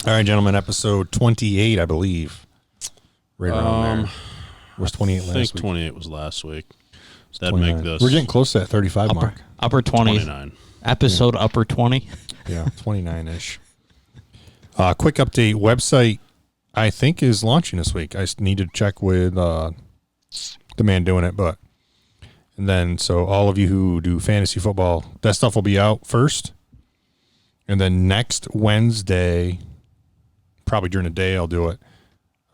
All right, gentlemen, episode 28, I believe. Right around there. Was 28 last week? I think 28 was last week. That'd 29. make this. We're getting close to that 35 mark. Upper 20. 29. Episode upper 20. Yeah, 29-ish. Quick update. Website, I think, is launching this week. I need to check with the man doing it. And then, so all of you who do fantasy football, that stuff will be out first. And then next Wednesday, probably during the day, I'll do it.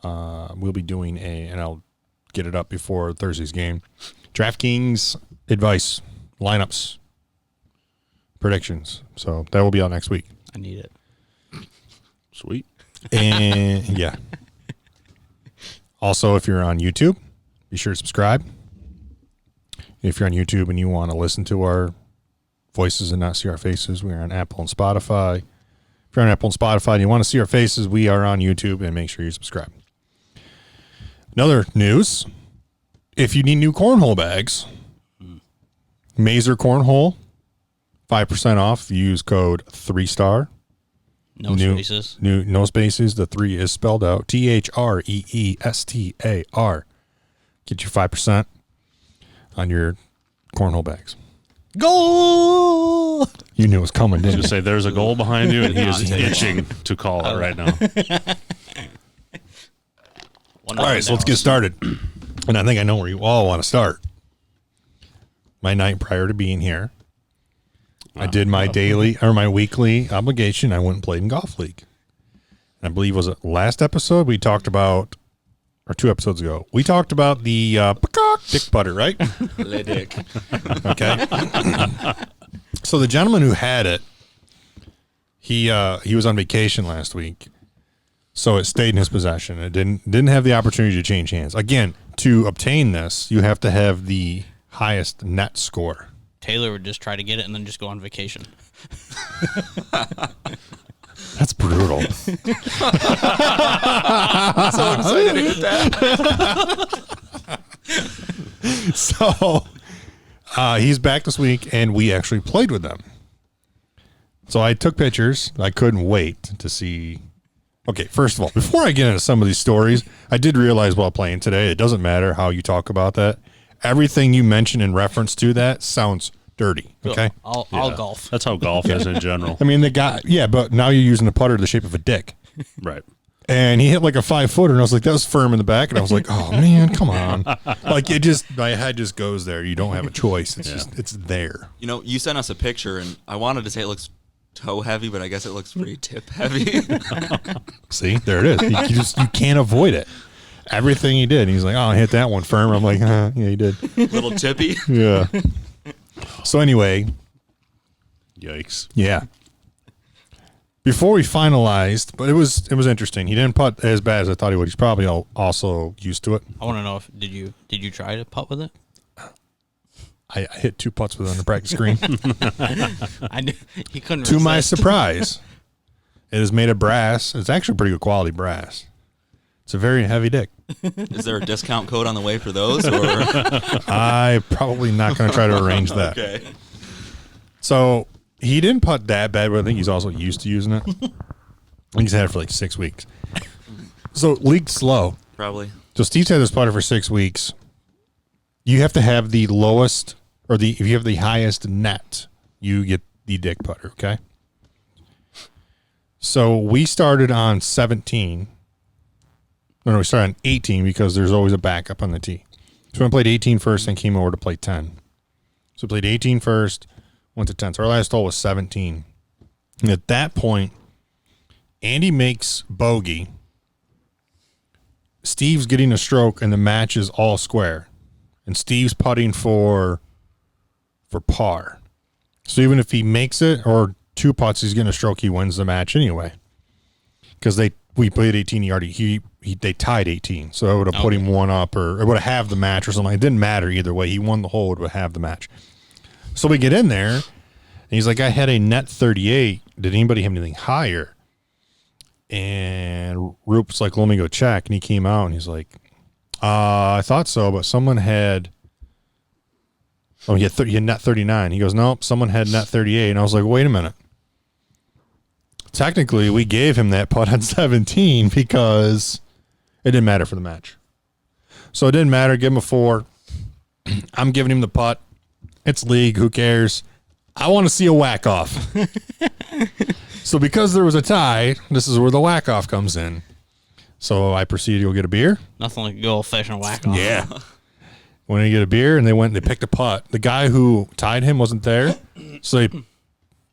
We'll be doing and I'll get it up before Thursday's game. DraftKings advice, lineups, predictions. So that will be out next week. I need it. Sweet. And yeah. Also, if you're on YouTube, be sure to subscribe. If you're on YouTube and you want to listen to our voices and not see our faces, we are on Apple and Spotify. If you're on Apple and Spotify and you want to see our faces, we are on YouTube, and make sure you subscribe. Another news, if you need new cornhole bags, Mazer Cornhole, 5% off. Use code 3STAR. No spaces. No spaces. The 3 is spelled out. THREESTAR. Get you 5% on your cornhole bags. Goal! You knew it was coming, didn't you? Just say there's a goal behind you, and he is itching to call it right now. All right, so let's get started. And I think I know where you all want to start. My night prior to being here, I did my daily or my weekly obligation. I went and played in Golf League. And I believe was it last episode we talked about, or 2 episodes ago, we talked about the dick putter, right? Le dick. Okay. So the gentleman who had it, he was on vacation last week, so it stayed in his possession. It didn't have the opportunity to change hands. Again, to obtain this, you have to have the highest net score. Taylor would just try to get it and then just go on vacation. That's brutal. So excited to hit that. So he's back this week, and we actually played with them. So I took pictures. I couldn't wait to see. Okay, first of all, before I get into some of these stories, I did realize while playing today, it doesn't matter how you talk about that. Everything you mention in reference to that sounds dirty. Okay? I'll golf. That's how golf is in general. I mean, the guy, yeah, but now you're using a putter the shape of a dick. Right. And he hit like a 5-footer, and I was like, that was firm in the back. And I was like, oh, man, come on. Like, my head just goes there. You don't have a choice. It's just, it's there. You know, you sent us a picture, and I wanted to say it looks toe heavy, but I guess it looks pretty tip heavy. See, there it is. You can't avoid it. Everything he did. He's like, oh, I hit that one firm. I'm like, yeah, you did. Little tippy. Yeah. So anyway. Yikes. Yeah. Before we finalized, but it was interesting. He didn't putt as bad as I thought he would. He's probably also used to it. I want to know if did you try to putt with it? I hit 2 putts with it on the practice green. I knew he couldn't. To my resist. surprise, it is made of brass. It's actually pretty good quality brass. It's a very heavy dick. Is there a discount code on the way for those? Or I'm probably not going to try to arrange that. okay. So he didn't putt that bad, but I think he's also used to using it. I think he's had it for like 6 weeks. So leaked slow. Probably. So Steve's had this putter for 6 weeks. You have to have the lowest, or if you have the highest net, you get the dick putter, okay? So we started on 17. No, we started on 18 because there's always a backup on the tee. So I played 18 first and came over to play 10. So we played 18 first, went to 10. So our last hole was 17. And at that point, Andy makes bogey. Steve's getting a stroke, and the match is all square. And Steve's putting for par. So even if he makes it or 2 putts, he's getting a stroke, he wins the match anyway. Because we played 18, they tied 18. So it would have put him 1 up, or it would have halved the match or something. It didn't matter either way. He won the hole, it would have the match. So we get in there, and he's like, I had a net 38. Did anybody have anything higher? And Rupert's like, let me go check. And he came out, and he's like, I thought so, but someone had, he had net 39. He goes, nope, someone had net 38. And I was like, wait a minute. technically we gave him that putt on 17 because it didn't matter for the match. So it didn't matter. Give him a 4. I'm giving him the putt. It's league. Who cares? I want to see a whack off. So because there was a tie, this is where the whack off comes in. So I proceeded to go get a beer. Nothing like a good old fashioned whack off. Yeah. Went to get a beer, and they picked a putt. The guy who tied him wasn't there, so they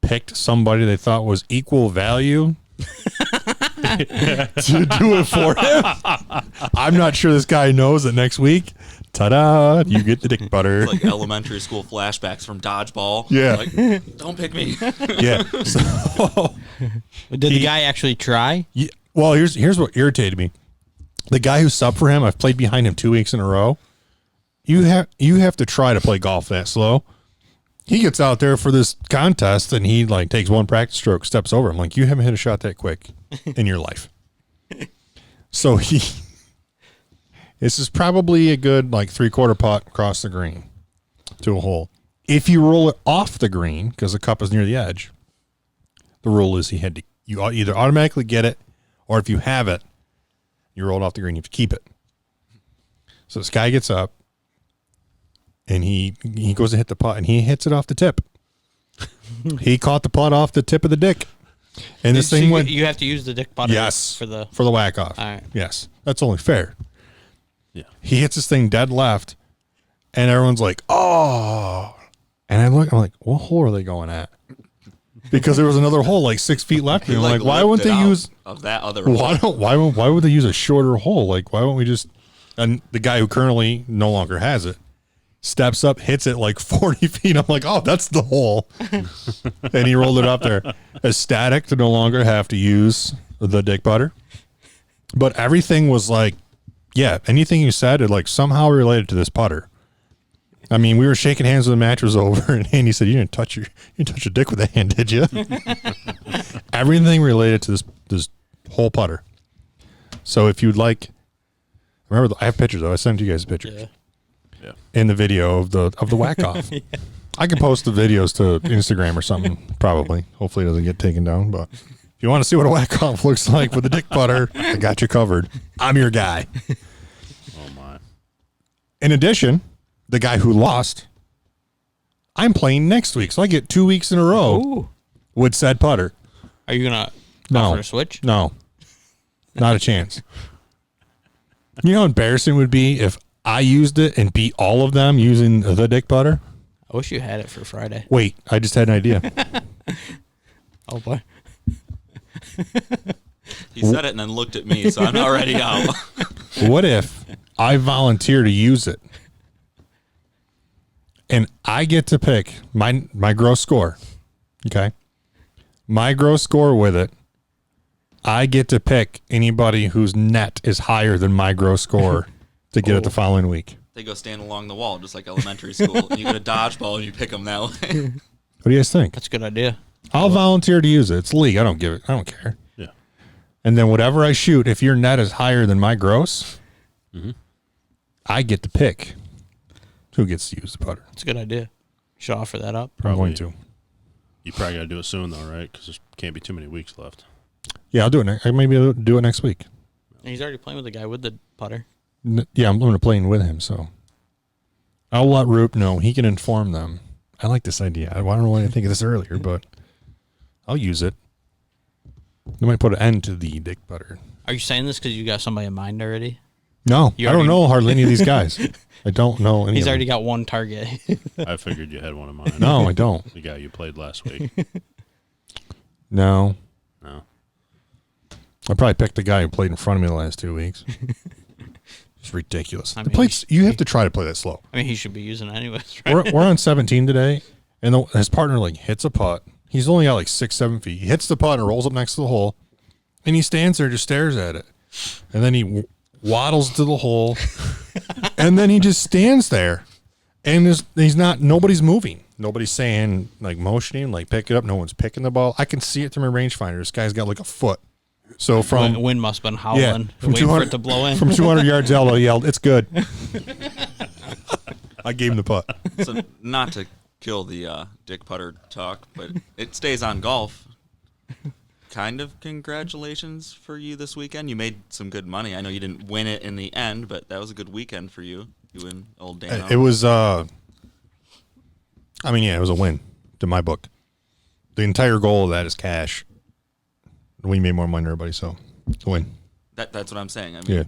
picked somebody they thought was equal value to do it for him. I'm not sure this guy knows that next week, ta-da, you get the dick butter. It's like elementary school flashbacks from dodgeball. Yeah. Like, don't pick me. Yeah. So, Did the guy actually try? yeah, well, here's what irritated me. The guy who subbed for him, I've played behind him 2 weeks in a row. You have to try to play golf that slow. He gets out there for this contest and he like takes one practice stroke, steps over. I'm like, you haven't hit a shot that quick in your life. So this is probably a good like 3/4 putt across the green to a hole. If you roll it off the green because the cup is near the edge, the rule is you either automatically get it, or if you have it, you roll it off the green, you have to keep it. So this guy gets up. And he goes to hit the putt, and he hits it off the tip. He caught the putt off the tip of the dick. And this thing went... You have to use the dick putter Yes, for the whack-off. All right. Yes, that's only fair. Yeah. He hits this thing dead left, and everyone's like, oh. And I'm like, what hole are they going at? Because there was another hole like 6 feet left. And I'm like, why wouldn't they use... Of that other hole. Why would they use a shorter hole? Like, why won't we just... And the guy who currently no longer has it steps up, hits it like 40 feet. I'm like, oh, that's the hole. And he rolled it up there. Ecstatic to no longer have to use the dick butter. But everything was like, yeah, anything you said, it like somehow related to this putter. I mean, we were shaking hands when the match was over, and Andy said, you didn't touch your dick with that hand, did you? Everything related to this whole putter. So if you'd like, remember, I have pictures though. I sent you guys pictures. Yeah. In the video of the whack off. Yeah. I can post the videos to Instagram or something, probably. Hopefully it doesn't get taken down. But if you want to see what a whack off looks like with the dick butter, I got you covered. I'm your guy. Oh my. In addition, the guy who lost, I'm playing next week. So I get 2 weeks in a row with said putter. Are you gonna offer a switch? No. Not a chance. You know how embarrassing it would be if I used it and beat all of them using the dick butter? I wish you had it for Friday. Wait, I just had an idea. Oh boy. He said it and then looked at me, so I'm already out. What if I volunteer to use it and I get to pick my gross score? Okay. My gross score with it, I get to pick anybody whose net is higher than my gross score to get it the following week. They go stand along the wall, just like elementary school. You get a dodgeball and you pick them that way. What do you guys think? That's a good idea. I'll volunteer to use it. It's league. I don't care. Yeah. And then whatever I shoot, if your net is higher than my gross, I get to pick who gets to use the putter. That's a good idea. Should offer that up. I'm going to. You probably got to do it soon, though, right? Because there can't be too many weeks left. Yeah, I'll do it. I maybe do it next week. And he's already playing with the guy with the putter. Yeah, I'm going to play with him, so I'll let Roop know. He can inform them. I like this idea. I don't know why I didn't think of this earlier, but I'll use it. They might put an end to the dick butter. Are you saying this because you got somebody in mind already? No, I don't know hardly any of these guys. I don't know any. He's of already them. got one target. I figured you had one in mind. No, I don't. The guy you played last week. No. No. I probably picked the guy who played in front of me the last 2 weeks. It's ridiculous. I The mean, plates, you have to try to play that slow. I mean, he should be using it anyways, right? We're on 17 today, and his partner like hits a putt. He's only got like 6-7 feet. He hits the putt and rolls up next to the hole, and he stands there and just stares at it. And then he waddles to the hole, and then he just stands there. And nobody's moving. Nobody's saying, like, motioning, like, pick it up. No one's picking the ball. I can see it through my rangefinder. This guy's got like a foot. So from wind must have been howling, from waiting for it to blow in. From 200 yards out, I yelled, "It's good." I gave him the putt. So not to kill the dick putter talk, but it stays on golf. kind of congratulations for you this weekend. You made some good money. I know you didn't win it in the end, but that was a good weekend for you. You and old Dano. It was, it was a win to my book. The entire goal of that is cash. We made more money than everybody, so it's a win. That's what I'm saying. Yeah.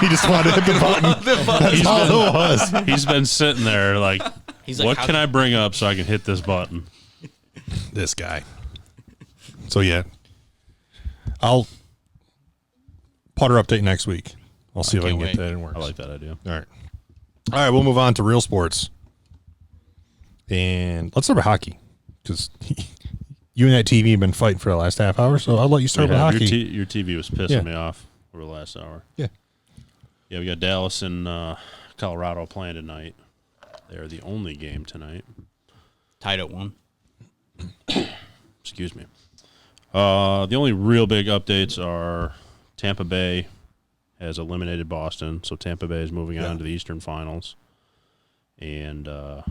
He just wanted to hit the button. That's all it was. He's been sitting there like, He's like, what can I bring up so I can hit this button? This guy. So, yeah. I'll putter update next week. I'll see if I can get that in works. I like that idea. All right, we'll move on to real sports. And let's start with hockey. Because you and that TV have been fighting for the last half hour, so I'll let you start with hockey. Your TV was pissing me off over the last hour. Yeah. Yeah, we got Dallas and Colorado playing tonight. They're the only game tonight. Tied at 1. Excuse me. The only real big updates are Tampa Bay has eliminated Boston, so Tampa Bay is moving on to the Eastern Finals. And the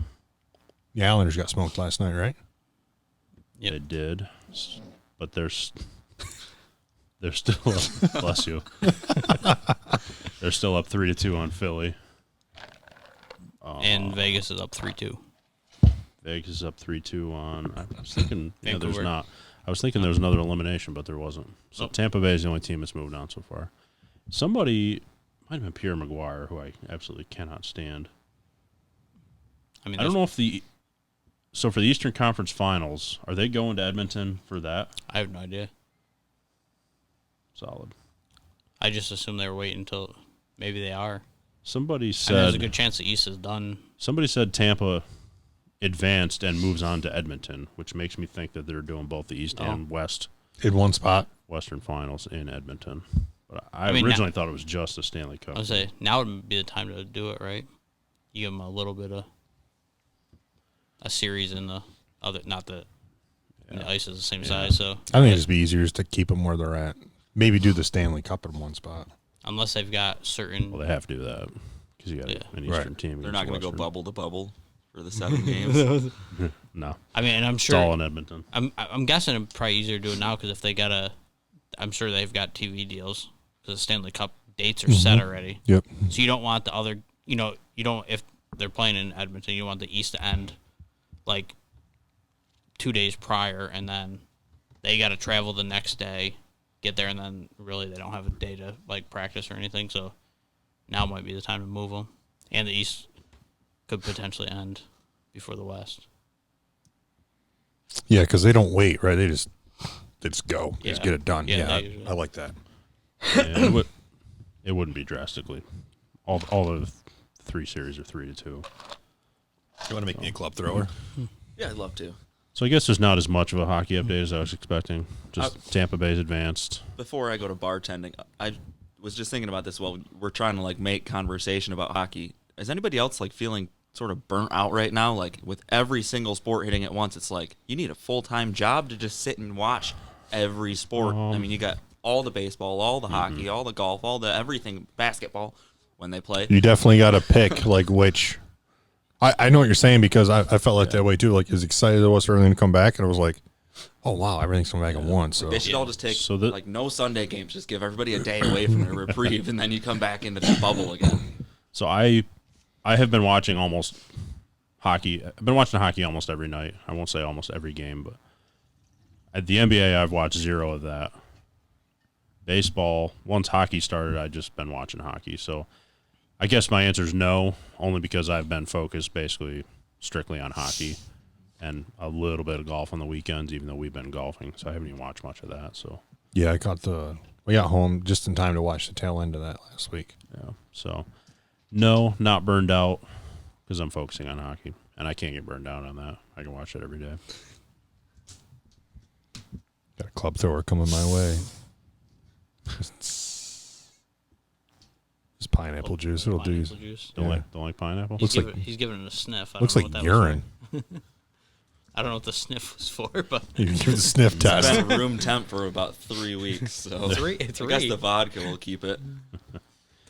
Islanders got smoked last night, right? Yep. They did, but they're still up. Bless you. They're still up 3-2 on Philly. And Vegas is up 3-2. Vegas is up 3-2 on. I was thinking there's Vancouver. not. I was thinking there was another elimination, but there wasn't. So Tampa Bay is the only team that's moved on so far. Somebody might have been Pierre Maguire, who I absolutely cannot stand. I mean, I don't know if so for the Eastern Conference Finals, are they going to Edmonton for that? I have no idea. Solid. I just assume they were waiting until maybe they are. Somebody said there's a good chance the East is done. Somebody said Tampa advanced and moves on to Edmonton, which makes me think that they're doing both the East and West in one spot. Western Finals in Edmonton. But I originally thought it was just a Stanley Cup. I would say now would be the time to do it, right? You give them a little bit of a series in the other, not that the ice is the same size. So I think it'd just be easier just to keep them where they're at. Maybe do the Stanley Cup in one spot. Unless they've got certain. Well, they have to do that because you got an Eastern team. They're not going to go bubble to bubble for the 7 games. No. I mean, and I'm sure it's all in Edmonton. I'm guessing it's probably easier to do it now because if they got I'm sure they've got TV deals because the Stanley Cup dates are set already. Yep. So you don't want the other, you don't, if they're playing in Edmonton, you don't want the East to end like 2 days prior and then they got to travel the next day, get there, and then really they don't have a day to like practice or anything. So now might be the time to move them. And the East could potentially end before the West. Yeah, because they don't wait, right? They just go. They just get it done. Yeah, I like that. Yeah, it wouldn't be drastically. All of the 3 series are 3-2. You want to make me a club thrower? Yeah, I'd love to. So I guess there's not as much of a hockey update as I was expecting. Just Tampa Bay's advanced. Before I go to bartending, I was just thinking about this while we're trying to like make conversation about hockey. Is anybody else like feeling sort of burnt out right now? Like with every single sport hitting at once, it's like you need a full-time job to just sit and watch every sport. I mean, you got all the baseball, all the hockey, all the golf, all the everything, basketball when they play. You definitely got to pick like which. I know what you're saying because I felt like that way too. Like as excited as I was for everything to come back, and I was like, oh wow, everything's coming back at once. So They should all just take like no Sunday games. Just give everybody a day away from their reprieve, and then you come back into the bubble again. So I have been watching almost hockey. I've been watching hockey almost every night. I won't say almost every game, but at the NBA, I've watched 0 of that. Baseball, once hockey started, I've just been watching hockey. So I guess my answer is no, only because I've been focused basically strictly on hockey and a little bit of golf on the weekends, even though we've been golfing. So I haven't even watched much of that. So yeah, we got home just in time to watch the tail end of that last week. yeah, so no, not burned out because I'm focusing on hockey, and I can't get burned out on that. I can watch it every day. Got a club thrower coming my way. It's pineapple juice. It'll do. Pineapple juice. Don't like pineapple. He's giving it a sniff. I Looks don't like know what that urine. Was for. I don't know what the sniff was for, but You can give the sniff It's test. been room temp for about 3 weeks, so Three? I guess the vodka will keep it.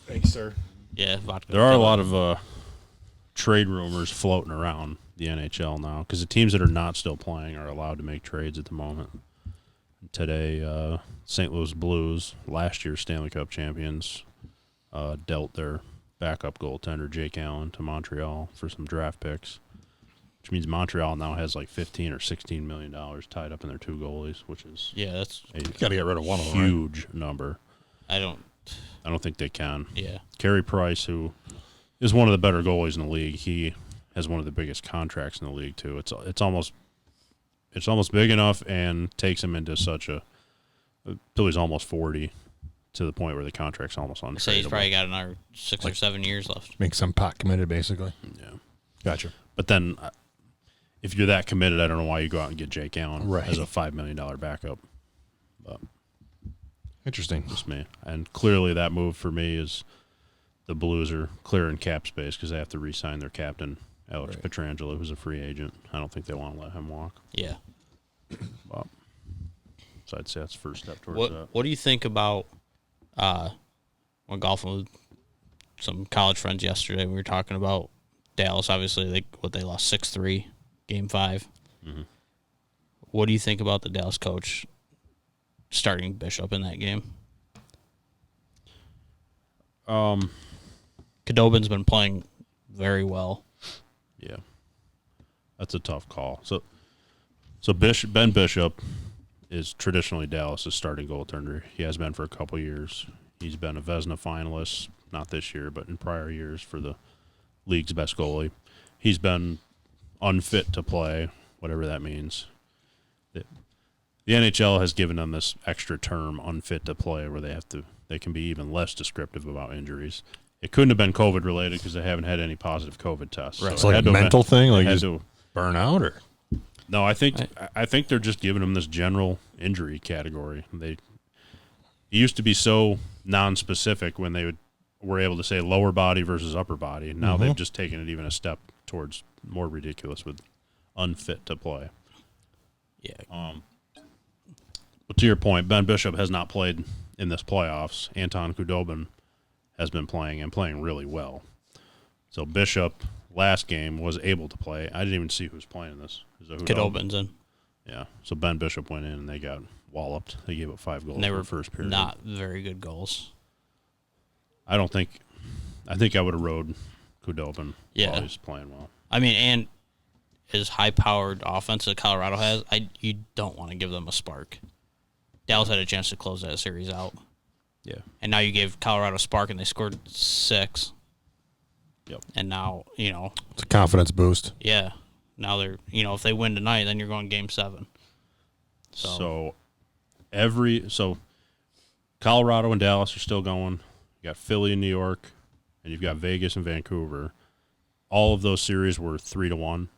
Thanks, sir. yeah, vodka. There are a lot of trade rumors floating around the NHL now because the teams that are not still playing are allowed to make trades at the moment. today. St. Louis Blues, last year's Stanley Cup champions, dealt their backup goaltender Jake Allen to Montreal for some draft picks, which means Montreal now has like $15 or $16 million tied up in their 2 goalies, which is that's got to get rid of one of them. huge number. I don't think they can. Yeah. Carey Price, who is one of the better goalies in the league, he has one of the biggest contracts in the league too. It's almost big enough and takes him into such a till he's almost 40, to the point where the contract's almost untradeable. say he's probably got another 6 or 7 years left. Make some pot committed, basically. Yeah. Gotcha. But then, if you're that committed, I don't know why you go out and get Jake Allen Right. as a $5 million backup. But Interesting. just me. And clearly that move for me is the Blues are clearing cap space because they have to re-sign their captain, Alex Pietrangelo, who's a free agent. I don't think they want to let him walk. Yeah. But, so I'd say that's the first step towards that. What do you think about when golfing with some college friends yesterday? We were talking about Dallas. Obviously, they lost 6-3, Game 5. Mm-hmm. What do you think about the Dallas coach starting Bishop in that game? Khudobin's been playing very well. Yeah, that's a tough call. So Ben Bishop is traditionally Dallas' starting goaltender. He has been for a couple years. He's been a Vezina finalist, not this year, but in prior years for the league's best goalie. He's been unfit to play, whatever that means. The NHL has given them this extra term, unfit to play, where they can be even less descriptive about injuries. It couldn't have been COVID related because they haven't had any positive COVID tests. Right. So It's like a mental thing, like just burn out, or no? I think they're just giving them this general injury category. It used to be so non-specific when they were able to say lower body versus upper body. Now they've just taken it even a step towards more ridiculous with unfit to play. Yeah. But to your point, Ben Bishop has not played in this playoffs. Anton Khudobin has been playing and playing really well. So Bishop last game was able to play. I didn't even see who was playing this. Is it Khudobin's in. Yeah. So Ben Bishop went in and they got walloped. They gave up 5 goals And they in were the first period. not very good goals. I think I would have rode Khudobin while he's playing well. I mean, and as high-powered offense that Colorado has, you don't want to give them a spark. Dallas had a chance to close that series out. Yeah. And now you gave Colorado a spark, and they scored 6. Yep. And now, it's a confidence boost. yeah. Now they're, if they win tonight, then you're going Game 7. So Colorado and Dallas are still going. You got Philly and New York, and you've got Vegas and Vancouver. All of those series were 3-1.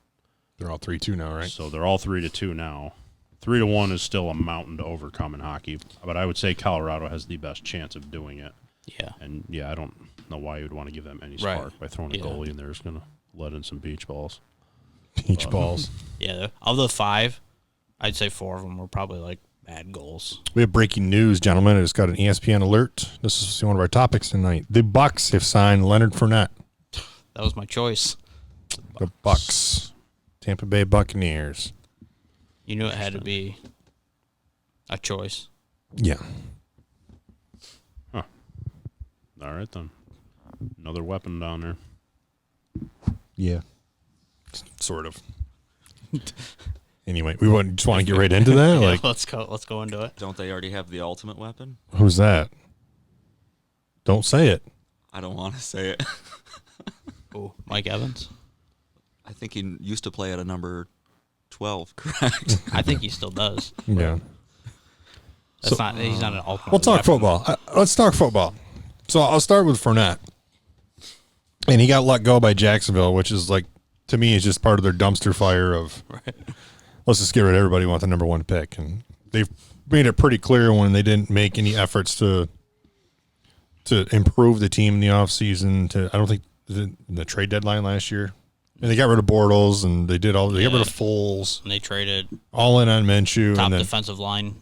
They're all 3-2 now, right? So they're all 3-2 now. 3-1 is still a mountain to overcome in hockey, but I would say Colorado has the best chance of doing it. Yeah. And I don't know why you would want to give them any spark by throwing a goalie in there who's going to let in some beach balls. Beach balls. Yeah. Of the 5, I'd say 4 of them were probably like bad goals. We have breaking news, gentlemen. I just got an ESPN alert. This is one of our topics tonight. The Bucs have signed Leonard Fournette. That was my choice. The Bucs. Tampa Bay Buccaneers. You knew it had to be a choice. Yeah. Huh. All right, then. Another weapon down there. Yeah. Sort of. Anyway, we just want to get right into that. Yeah, Like, let's go into it. Don't they already have the ultimate weapon? who's that? Don't say it. I don't want to say it. Oh, Mike Evans. I think he used to play at a number 12, correct? I think he still does. Yeah. He's not an ultimate. We'll talk weapon. football. Let's talk football. So I'll start with Fournette. And he got let go by Jacksonville, which is like, to me, is just part of their dumpster fire of, let's just get rid of everybody who wants the number 1 pick. And they've made it pretty clear when they didn't make any efforts to improve the team in the offseason. I don't think the trade deadline last year. And they got got rid of they got rid of Foles. And they traded All in on Minshew. top and then, defensive line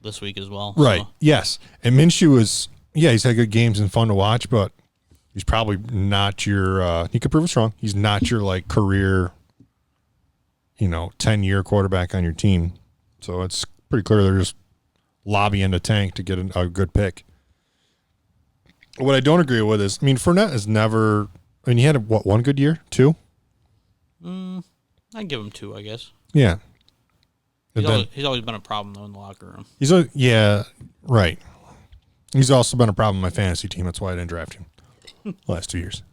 this week as well. Right. So. Yes. And Minshew is, he's had good games and fun to watch, but he's probably not your, he could prove us wrong. He's not your like career, 10-year quarterback on your team. So it's pretty clear they're just lobbying the tank to get a good pick. What I don't agree with is, I mean, Fournette has never. I mean, he had one good year, 2. I'd give him 2, I guess. Yeah. He's always been a problem though in the locker room. Right. He's also been a problem in my fantasy team. That's why I didn't draft him the last 2 years.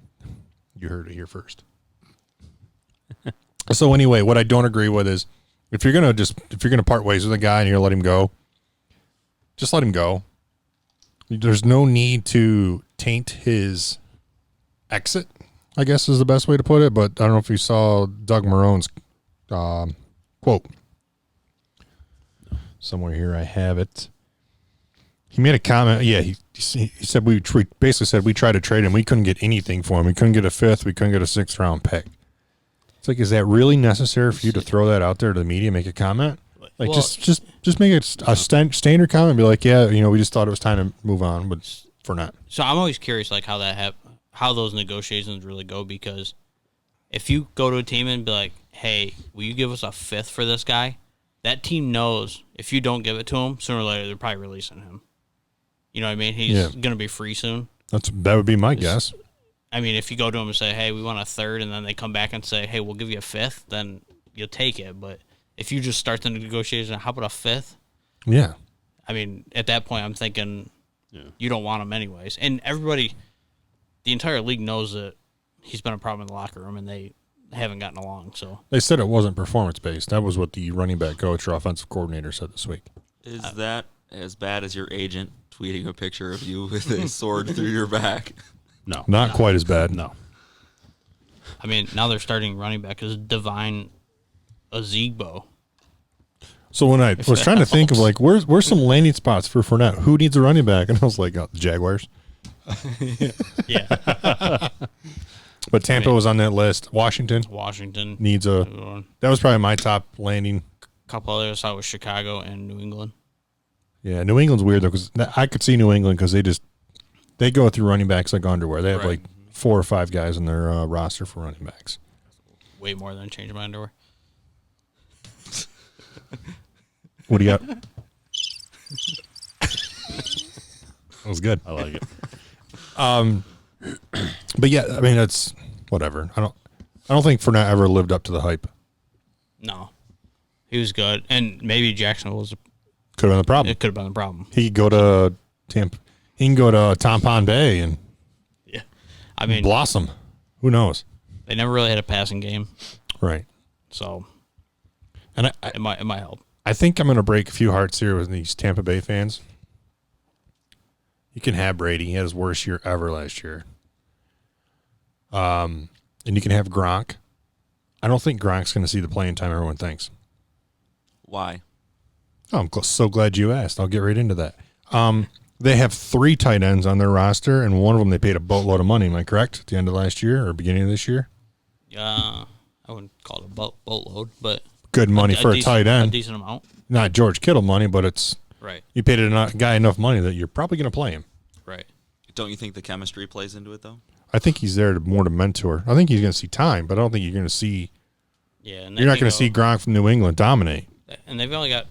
You heard it here first. So anyway, what I don't agree with is if you're gonna part ways with a guy and you're gonna let him go, just let him go. There's no need to taint his exit, I guess is the best way to put it. But I don't know if you saw Doug Marone's quote. Somewhere here I have it. He made a comment. Yeah, he said we basically said we tried to trade him. We couldn't get anything for him. We couldn't get a 5th. We couldn't get a 6th round pick. It's like, is that really necessary for you to throw that out there to the media, make a comment? Like, well, just make it a standard comment and be like, yeah, we just thought it was time to move on, but for not. So I'm always curious, like, how those negotiations really go, because if you go to a team and be like, hey, will you give us a 5th for this guy? That team knows if you don't give it to him, sooner or later they're probably releasing him. You know what I mean? He's going to be free soon. That would be my guess. I mean, if you go to them and say, hey, we want a 3rd, and then they come back and say, hey, we'll give you a 5th, then you'll take it. But if you just start the negotiation, how about a 5th? Yeah. I mean, at that point, I'm thinking you don't want him anyways. And everybody, the entire league knows that he's been a problem in the locker room, and they haven't gotten along. So they said it wasn't performance-based. That was what the running back coach or offensive coordinator said this week. Is that as bad as your agent tweeting a picture of you with a sword through your back? No. Not quite as bad. No. I mean, now they're starting running back as Divine Ozigbo. So when I was trying to think of, like, where's some landing spots for Fournette? Who needs a running back? And I was like, the Jaguars. Yeah. But Tampa was on that list. Washington needs that was probably my top landing. A couple others I saw was Chicago and New England. Yeah, New England's weird, though, because I could see New England because they go through running backs like underwear. They have like 4 or 5 guys in their roster for running backs. Way more than changing my underwear. What do you got? That was good. I like it. But yeah, I mean, it's whatever. I don't think Fournette ever lived up to the hype. No, he was good, and maybe Jacksonville could have been the problem. It could have been the problem. He could go to Tampa. He can go to Tampon Bay and blossom. Who knows? They never really had a passing game, right? So, and it might help. I think I'm going to break a few hearts here with these Tampa Bay fans. You can have Brady. He had his worst year ever last year. And you can have Gronk. I don't think Gronk's going to see the playing time everyone thinks. Why? Oh, I'm so glad you asked. I'll get right into that. They have 3 tight ends on their roster, and one of them they paid a boatload of money. Am I correct? At the end of last year or beginning of this year? I wouldn't call it a boatload, but good money for a tight end. A decent amount. Not George Kittle money, but it's right. You paid a guy enough money that you're probably going to play him. Right. Don't you think the chemistry plays into it, though? I think he's there more to mentor. I think he's going to see time, but I don't think you're going to see. Yeah, and you're not going to see Gronk from New England dominate. And they've only got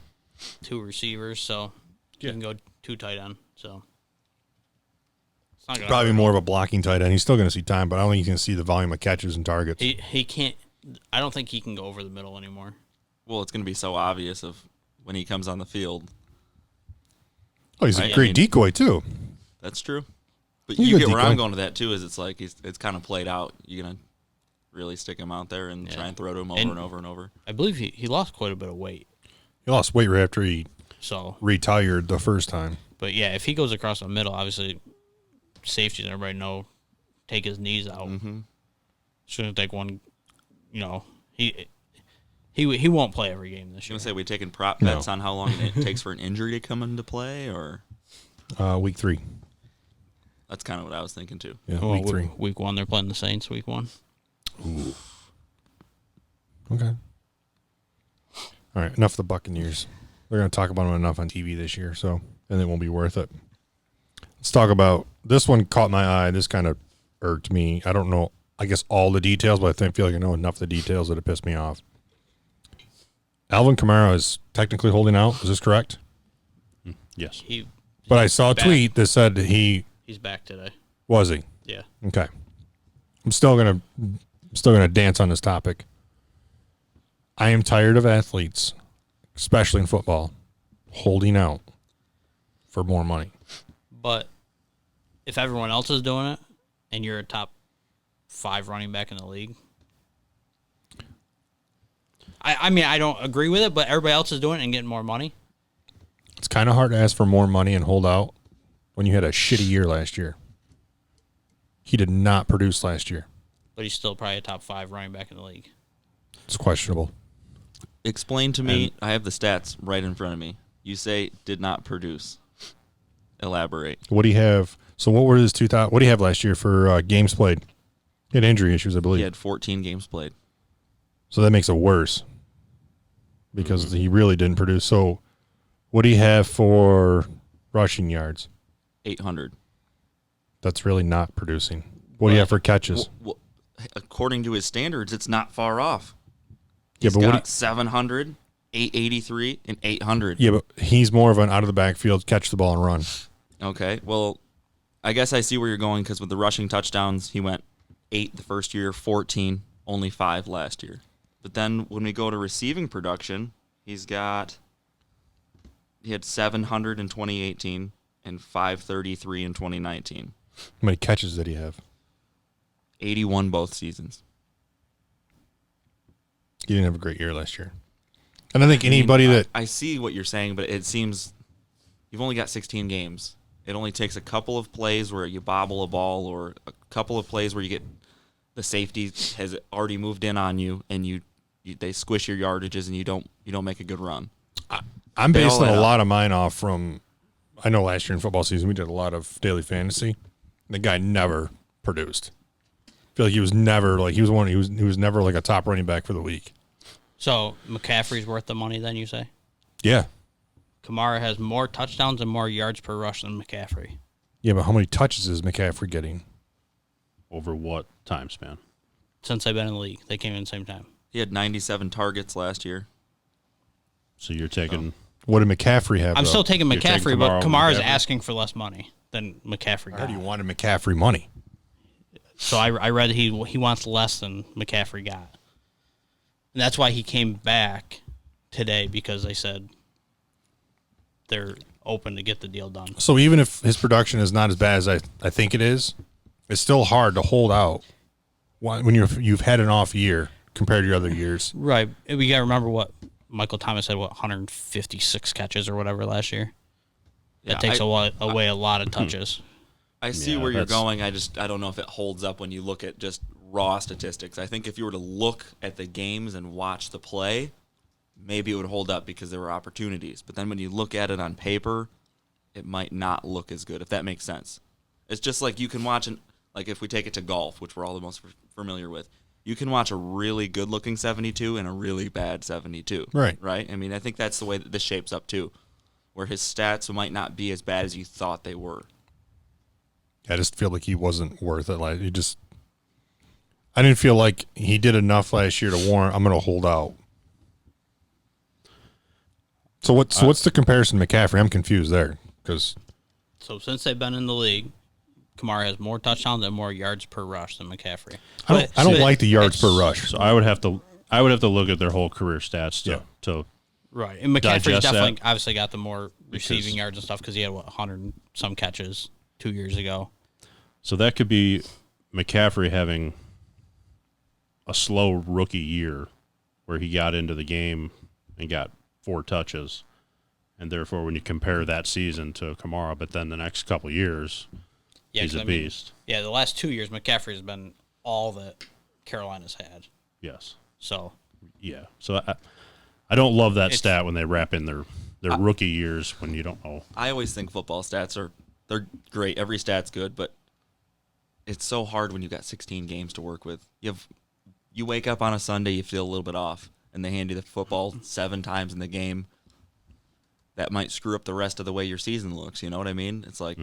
2 receivers, so you can go 2 tight end. So it's not probably more of a blocking tight end. He's still going to see time, but I don't think he's going to see the volume of catches and targets. He can't. I don't think he can go over the middle anymore. Well, it's going to be so obvious of when he comes on the field. Oh, he's a great decoy too. That's true. But you get where I'm going with that too. Is it's like it's kind of played out. You're gonna really stick him out there and try and throw to him over and over and over. I believe he lost quite a bit of weight. He lost weight right after he retired the first time. But yeah, if he goes across the middle, obviously safety, everybody know, take his knees out. Mm-hmm. Shouldn't take one. He won't play every game this year. You want to say we taking prop bets on how long it takes for an injury to come into play, or week 3? That's kind of what I was thinking too. Yeah, week 3. Week 1, they're playing the Saints. Week 1. Ooh. Okay. All right, enough of the Buccaneers. They're going to talk about them enough on TV this year, and it won't be worth it. Let's talk about this one. Caught my eye. This kind of irked me. I don't know. I guess all the details, but I feel like I know enough of the details that it pissed me off. Alvin Kamara is technically holding out. Is this correct? Yes. But I saw a back. tweet that said he's back today. Was he? Yeah. Okay. I'm still gonna dance on this topic. I am tired of athletes, especially in football, holding out for more money. But if everyone else is doing it and you're a top 5 running back in the league, I mean, I don't agree with it, but everybody else is doing it and getting more money. It's kind of hard to ask for more money and hold out when you had a shitty year last year. He did not produce last year. But he's still probably a top 5 running back in the league. It's questionable. Explain to me. I have the stats right in front of me. You say did not produce. Elaborate. What do you have? So what were his 2000? What do you have last year for games played? He had injury issues, I believe. He had 14 games played. So that makes it worse because he really didn't produce. So what do you have for rushing yards? 800. That's really not producing. What do you have for catches? Well, according to his standards, it's not far off. Yeah, He's but got 700, 883, and 800. Yeah, but he's more of an out of the backfield, catch the ball and run. Okay, well, I guess I see where you're going because with the rushing touchdowns, he went 8 the first year, 14, only 5 last year. But then when we go to receiving production, he had 700 in 2018 and 533 in 2019. How many catches did he have? 81 both seasons. He didn't have a great year last year. And I think anybody that... I see what you're saying, but it seems you've only got 16 games. It only takes a couple of plays where you bobble a ball or a couple of plays where you get the safety has already moved in on you and they squish your yardages and you don't make a good run. I'm basing a lot of mine off from... I know last year in football season we did a lot of daily fantasy. The guy never produced. I feel like he was never he was never like a top running back for the week. So McCaffrey's worth the money then, you say? Yeah. Kamara has more touchdowns and more yards per rush than McCaffrey. Yeah, but how many touches is McCaffrey getting? Over what time span? Since they've been in the league. They came in the same time. He had 97 targets last year. So you're taking... What did McCaffrey have? I'm still taking You're taking McCaffrey, but Kamara over Kamara's McCaffrey? asking for less money than McCaffrey I got. heard he wanted McCaffrey money. So I read he wants less than McCaffrey got. And that's why he came back today, because they said they're open to get the deal done. So even if his production is not as bad as I think it is, it's still hard to hold out when you've had an off year compared to your other years. Right. We got to remember what Michael Thomas had, 156 catches or whatever last year. Yeah, That takes away a lot of touches. I see Yeah, where you're that's- going. I don't know if it holds up when you look at just raw statistics. I think if you were to look at the games and watch the play, maybe it would hold up because there were opportunities. But then when you look at it on paper, it might not look as good, if that makes sense. It's just like you can watch, like if we take it to golf, which we're all the most familiar with, you can watch a really good-looking 72 and a really bad 72. Right. Right? I mean, I think that's the way that this shapes up too, where his stats might not be as bad as you thought they were. I just feel like he wasn't worth it. I didn't feel like he did enough last year to warrant I'm going to hold out. So what's the comparison to McCaffrey? I'm confused there because So since they've been in the league, Kamara has more touchdowns and more yards per rush than McCaffrey. I don't like the yards per rush. So I would have to look at their whole career stats to Right. And McCaffrey's digest definitely that. obviously got the more receiving Because- yards and stuff because he had 100 and some catches 2 years ago. So that could be McCaffrey having a slow rookie year where he got into the game and got 4 touches. And therefore, when you compare that season to Kamara, but then the next couple of years, he's 'cause a beast. The last 2 years, McCaffrey's been all that Carolina's had. Yes. So Yeah. So I don't love that stat when they wrap in their rookie years when you don't know. I always think football stats they're great. Every stat's good, but it's so hard when you got 16 games to work with. You wake up on a Sunday, you feel a little bit off, and they hand you the football 7 times in the game. That might screw up the rest of the way your season looks. You know what I mean? It's like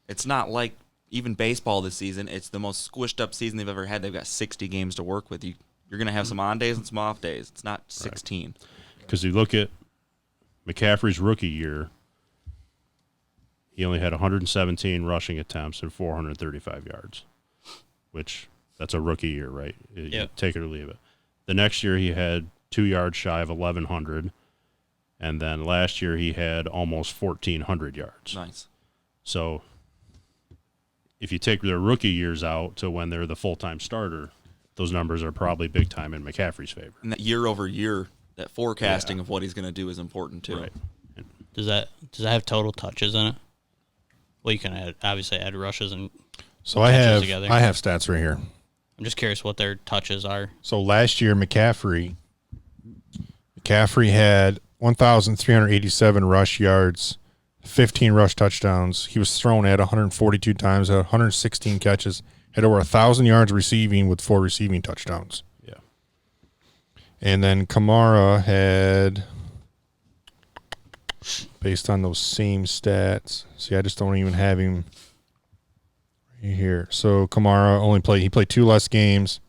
It's not like even baseball this season. It's the most squished up season they've ever had. They've got 60 games to work with. You're going to have some on days and some off days. It's not 16. Because you look at McCaffrey's rookie year, he only had 117 rushing attempts and 435 yards, which that's a rookie year, right? You take it or leave it. The next year he had 2 yards shy of 1,100, and then last year he had almost 1,400 yards. Nice. So if you take their rookie years out to when they're the full-time starter, those numbers are probably big time in McCaffrey's favor. And that year over year, that forecasting of what he's going to do is important too. Right. Does that have total touches in it? Well, you can obviously add rushes and So I have together. stats right here. I'm just curious what their touches are. So last year, McCaffrey had 1,387 rush yards, 15 rush touchdowns. He was thrown at 142 times, had 116 catches, had over 1,000 yards receiving with 4 receiving touchdowns. Yeah. And then Kamara had, based on those same stats, see, I just don't even have him right here. So Kamara played 2 less games.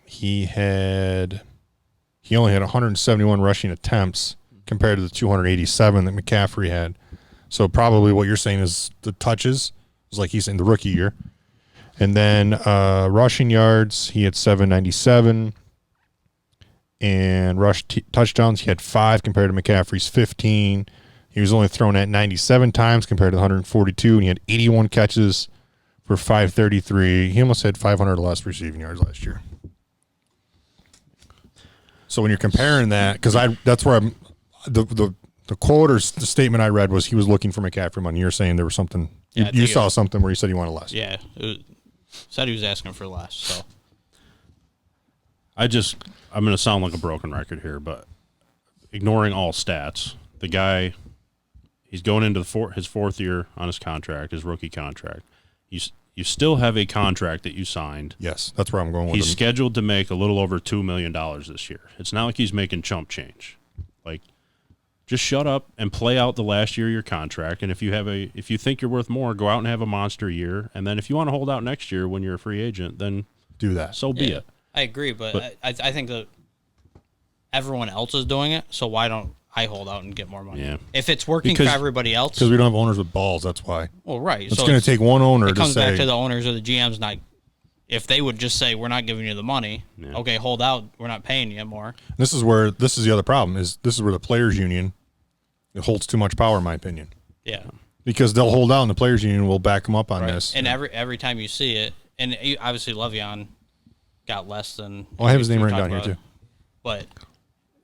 He only had 171 rushing attempts compared to the 287 that McCaffrey had. So probably what you're saying is the touches is like he's in the rookie year. And then rushing yards, he had 797. And touchdowns, he had 5 compared to McCaffrey's 15. He was only thrown at 97 times compared to 142, and he had 81 catches for 533. He almost had 500 less receiving yards last year. So when you're comparing that, because that's where the quote or the statement I read was he was looking for McCaffrey money. You're saying there was something. Yeah, you saw something where he said he wanted less. Yeah, said he was asking for less. So I'm going to sound like a broken record here, but ignoring all stats, the guy, he's going into his 4th year on his contract, his rookie contract. You still have a contract that you signed. Yes, that's where I'm going with him. He's scheduled to make a little over $2 million this year. It's not like he's making chump change. Like, just shut up and play out the last year of your contract. And if you think you're worth more, go out and have a monster year. And then if you want to hold out next year when you're a free agent, then do that. So be it. I agree, but I think that everyone else is doing it, so why don't I hold out and get more money? Yeah. If it's working for everybody else. Because we don't have owners with balls, that's why. Well, right. It's going to take one owner to say. It comes back to the owners or the GMs. If they would just say, we're not giving you the money, okay, hold out, we're not paying you more. This is the other problem, this is where the players' union, it holds too much power, in my opinion. Yeah. Because they'll hold out and the players' union will back them up on this. And every time you see it, and obviously Le'Veon got less than. I have his name written down here too. But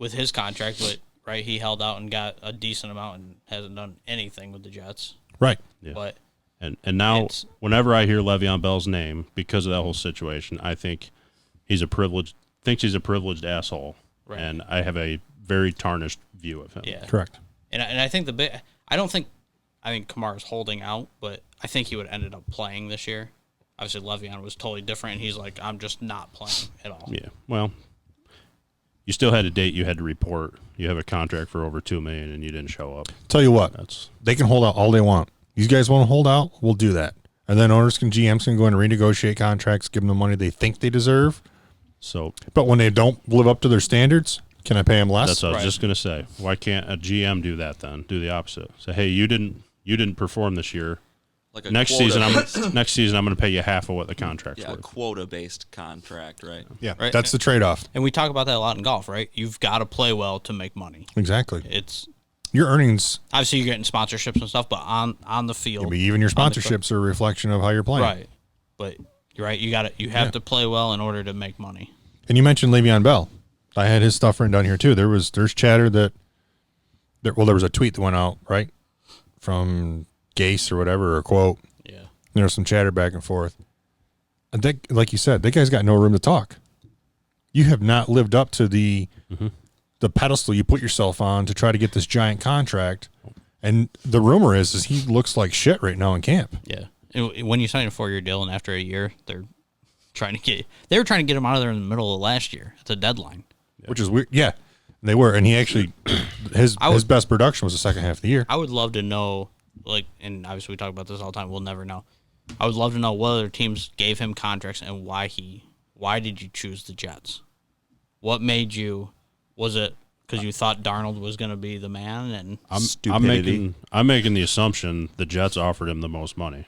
with his contract, he held out and got a decent amount and hasn't done anything with the Jets. Right. Yeah. But and now whenever I hear Le'Veon Bell's name because of that whole situation, I think he's a privileged asshole. Right. And I have a very tarnished view of him. Yeah. Correct. And I think I think Kamara's holding out, but I think he would have ended up playing this year. Obviously, Le'Veon was totally different. He's like, I'm just not playing at all. Yeah. Well, you still had a date you had to report. You have a contract for over $2 million, and you didn't show up. Tell you what, they can hold out all they want. You guys want to hold out? We'll do that. And then GMs can go in and renegotiate contracts, give them the money they think they deserve. But when they don't live up to their standards, can I pay them less? That's what I was just going to say. Why can't a GM do that then? Do the opposite. Say, hey, you didn't perform this year. Like next season, I'm going to pay you half of what the contract's worth. A quota-based contract, right? Yeah, right. That's the trade-off. And we talk about that a lot in golf, right? You've got to play well to make money. Exactly. It's your earnings. Obviously, you're getting sponsorships and stuff, but on the field, even your sponsorships are a reflection of how you're playing. Right. But you're right. You have to play well in order to make money. And you mentioned Le'Veon Bell. I had his stuff written down here too. There's chatter there was a tweet that went out, right, from Gase or whatever, or a quote. Yeah. There was some chatter back and forth. And like you said, that guy's got no room to talk. You have not lived up to the pedestal you put yourself on to try to get this giant contract. And the rumor is he looks like shit right now in camp. Yeah. And when you sign a 4-year deal and after a year, they were trying to get him out of there in the middle of last year. It's a deadline. Which is weird. Yeah, they were. And he actually, his best production was the second half of the year. I would love to know, and obviously we talk about this all the time. We'll never know. I would love to know what other teams gave him contracts and why did you choose the Jets? What made you, was it because you thought Darnold was going to be the man, and I'm making the assumption the Jets offered him the most money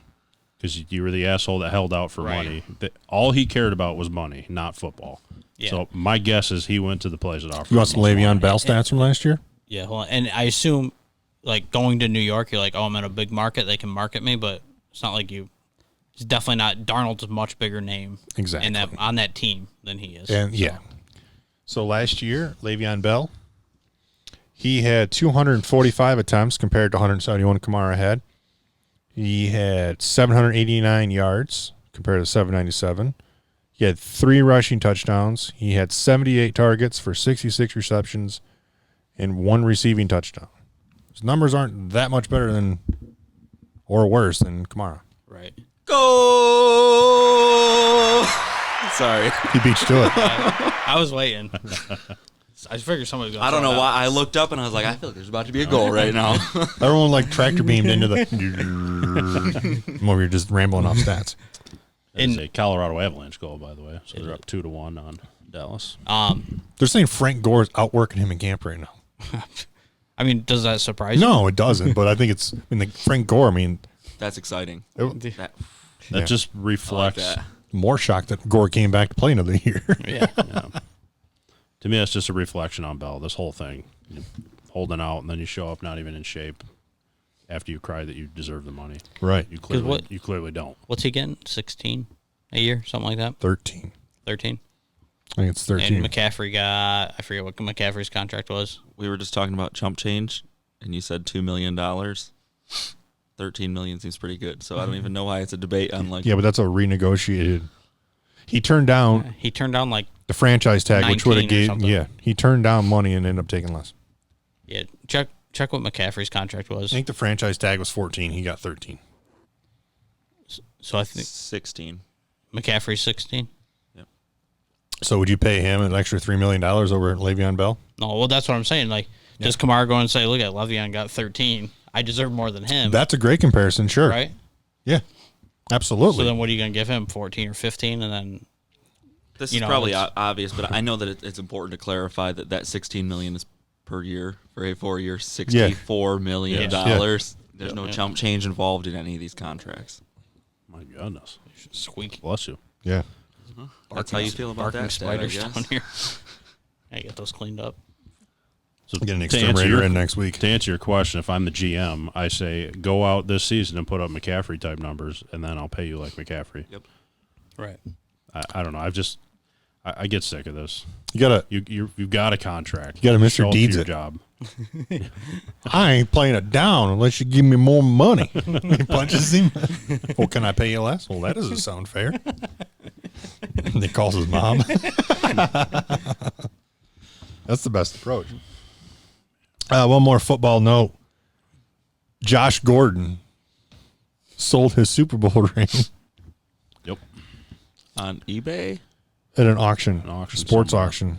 because you were the asshole that held out for money. All he cared about was money, not football. Yeah. So my guess is he went to the place that offered. You want some Le'Veon Bell stats from last year? Yeah, hold on. And I assume, like, going to New York, you're like, oh, I'm in a big market, they can market me, but it's not like you. It's definitely not. Darnold's a much bigger name, exactly, on that team than he is. And yeah. So last year, Le'Veon Bell, he had 245 attempts compared to 171 Kamara had. He had 789 yards compared to 797. He had 3 rushing touchdowns. He had 78 targets for 66 receptions and 1 receiving touchdown. His numbers aren't that much better than or worse than Kamara. Right. Go! Sorry. He beat you to it. I was waiting. I figured somebody was going to I don't know why. I looked up and I was like, I feel like there's about to be a goal right now. Everyone like tractor beamed into the. Well, you're just rambling off stats. It's a Colorado Avalanche goal, by the way. So they're up 2-1 on Dallas. They're saying Frank Gore is outworking him in camp right now. I mean, does that surprise you? No, it doesn't. But I think it's. I mean, Frank Gore. I mean, that's exciting. That just reflects. More shocked that Gore came back to play another year. Yeah. To me, that's just a reflection on Bell. This whole thing, holding out, and then you show up not even in shape after you cry that you deserve the money. Right. You clearly don't. What's he getting? 16 a year, something like that. 13. 13. I think it's 13. And McCaffrey got. I forget what McCaffrey's contract was. We were just talking about chump change, and you said $2 million. 13 million seems pretty good, so I don't even know why it's a debate on like. Yeah, but that's a renegotiated. He turned down. He turned down like the franchise tag, which would have gave. Something. Yeah, he turned down money and ended up taking less. Yeah, check what McCaffrey's contract was. I think the franchise tag was 14. He got 13. So I think 16. McCaffrey's 16. Yep. So would you pay him an extra $3 million over Le'Veon Bell? No, well that's what I'm saying. Like, does Kamara go and say, "Look at Le'Veon got 13. I deserve more than him." That's a great comparison, sure. Right? Yeah, absolutely. So then what are you going to give him, 14 or 15, and then this is probably obvious, but I know that it's important to clarify that $16 million is per year for a 4-year, $64 million. There's no chump change involved in any of these contracts. My goodness, squeak. Bless you. Yeah, that's how you feel about that. Spiders down here. I get those cleaned up. So get an exterminator in next week. To answer your question, if I'm the GM, I say go out this season and put up McCaffrey type numbers, and then I'll pay you like McCaffrey. Yep. Right. I don't know. I get sick of this. You've got a contract. You got to Mr. Deeds your it. job. I ain't playing it down unless you give me more money. He punches him. Well, can I pay you less? Well, that doesn't sound fair. He calls his mom. That's the best approach. One more football note. Josh Gordon sold his Super Bowl ring. Yep. On eBay? At an auction. Sports somewhere. auction.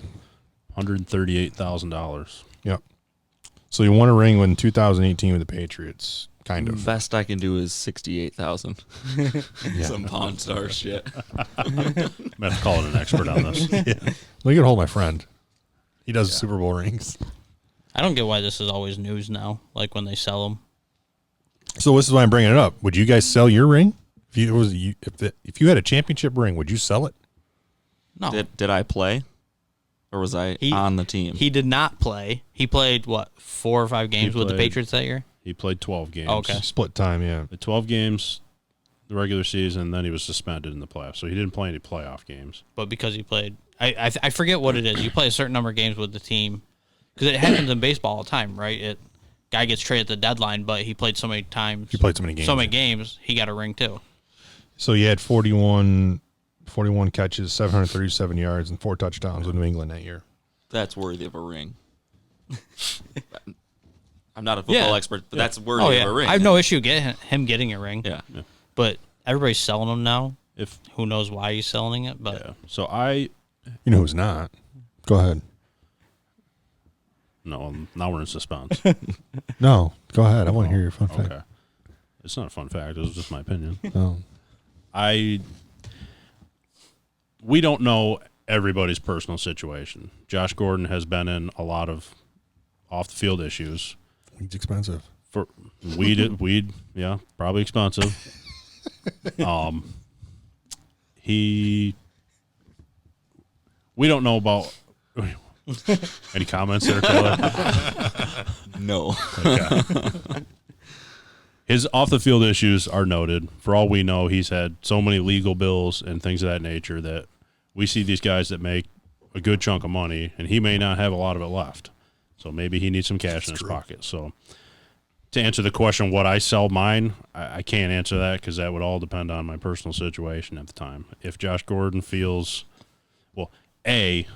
$138,000. Yep. So he won a ring in 2018 with the Patriots, kind of. Best I can do is 68,000. Some Pawn Star shit. I'm going to have to call in an expert on this. Yeah. Well, you can hold my friend. He does Super Bowl rings. I don't get why this is always news now, like when they sell them. So this is why I'm bringing it up. Would you guys sell your ring? If you had a championship ring, would you sell it? No. Did I play? Or was I on the team? He did not play. He played, 4 or 5 games with the Patriots that year? He played 12 games. Oh, okay. Split time, yeah. The 12 games, the regular season, and then he was suspended in the playoffs. So he didn't play any playoff games. But because he played, I forget what it is. You play a certain number of games with the team. Because it happens in baseball all the time, right? Guy gets traded at the deadline, but he played so many times. He played so many games. So many games, he got a ring too. So he had 41 catches, 737 yards, and 4 touchdowns with New England that year. That's worthy of a ring. I'm not a football expert, but that's worthy of a ring. I have no issue him getting a ring. Yeah. But everybody's selling them now. If who knows why he's selling it? But So you know who's not? Go ahead. No, now we're in suspense. No, go ahead. I want to hear your fun fact. Okay. It's not a fun fact. It was just my opinion. No. We don't know everybody's personal situation. Josh Gordon has been in a lot of off the field issues. Weed's expensive. For weed, yeah, probably expensive. We don't know about. Any comments there, Taylor? No. Okay. His off the field issues are noted. For all we know, he's had so many legal bills and things of that nature that we see these guys that make a good chunk of money, and he may not have a lot of it left. So maybe he needs some cash in his pocket. So to answer the question, would I sell mine? I can't answer that because that would all depend on my personal situation at the time. If Josh Gordon feels, well, he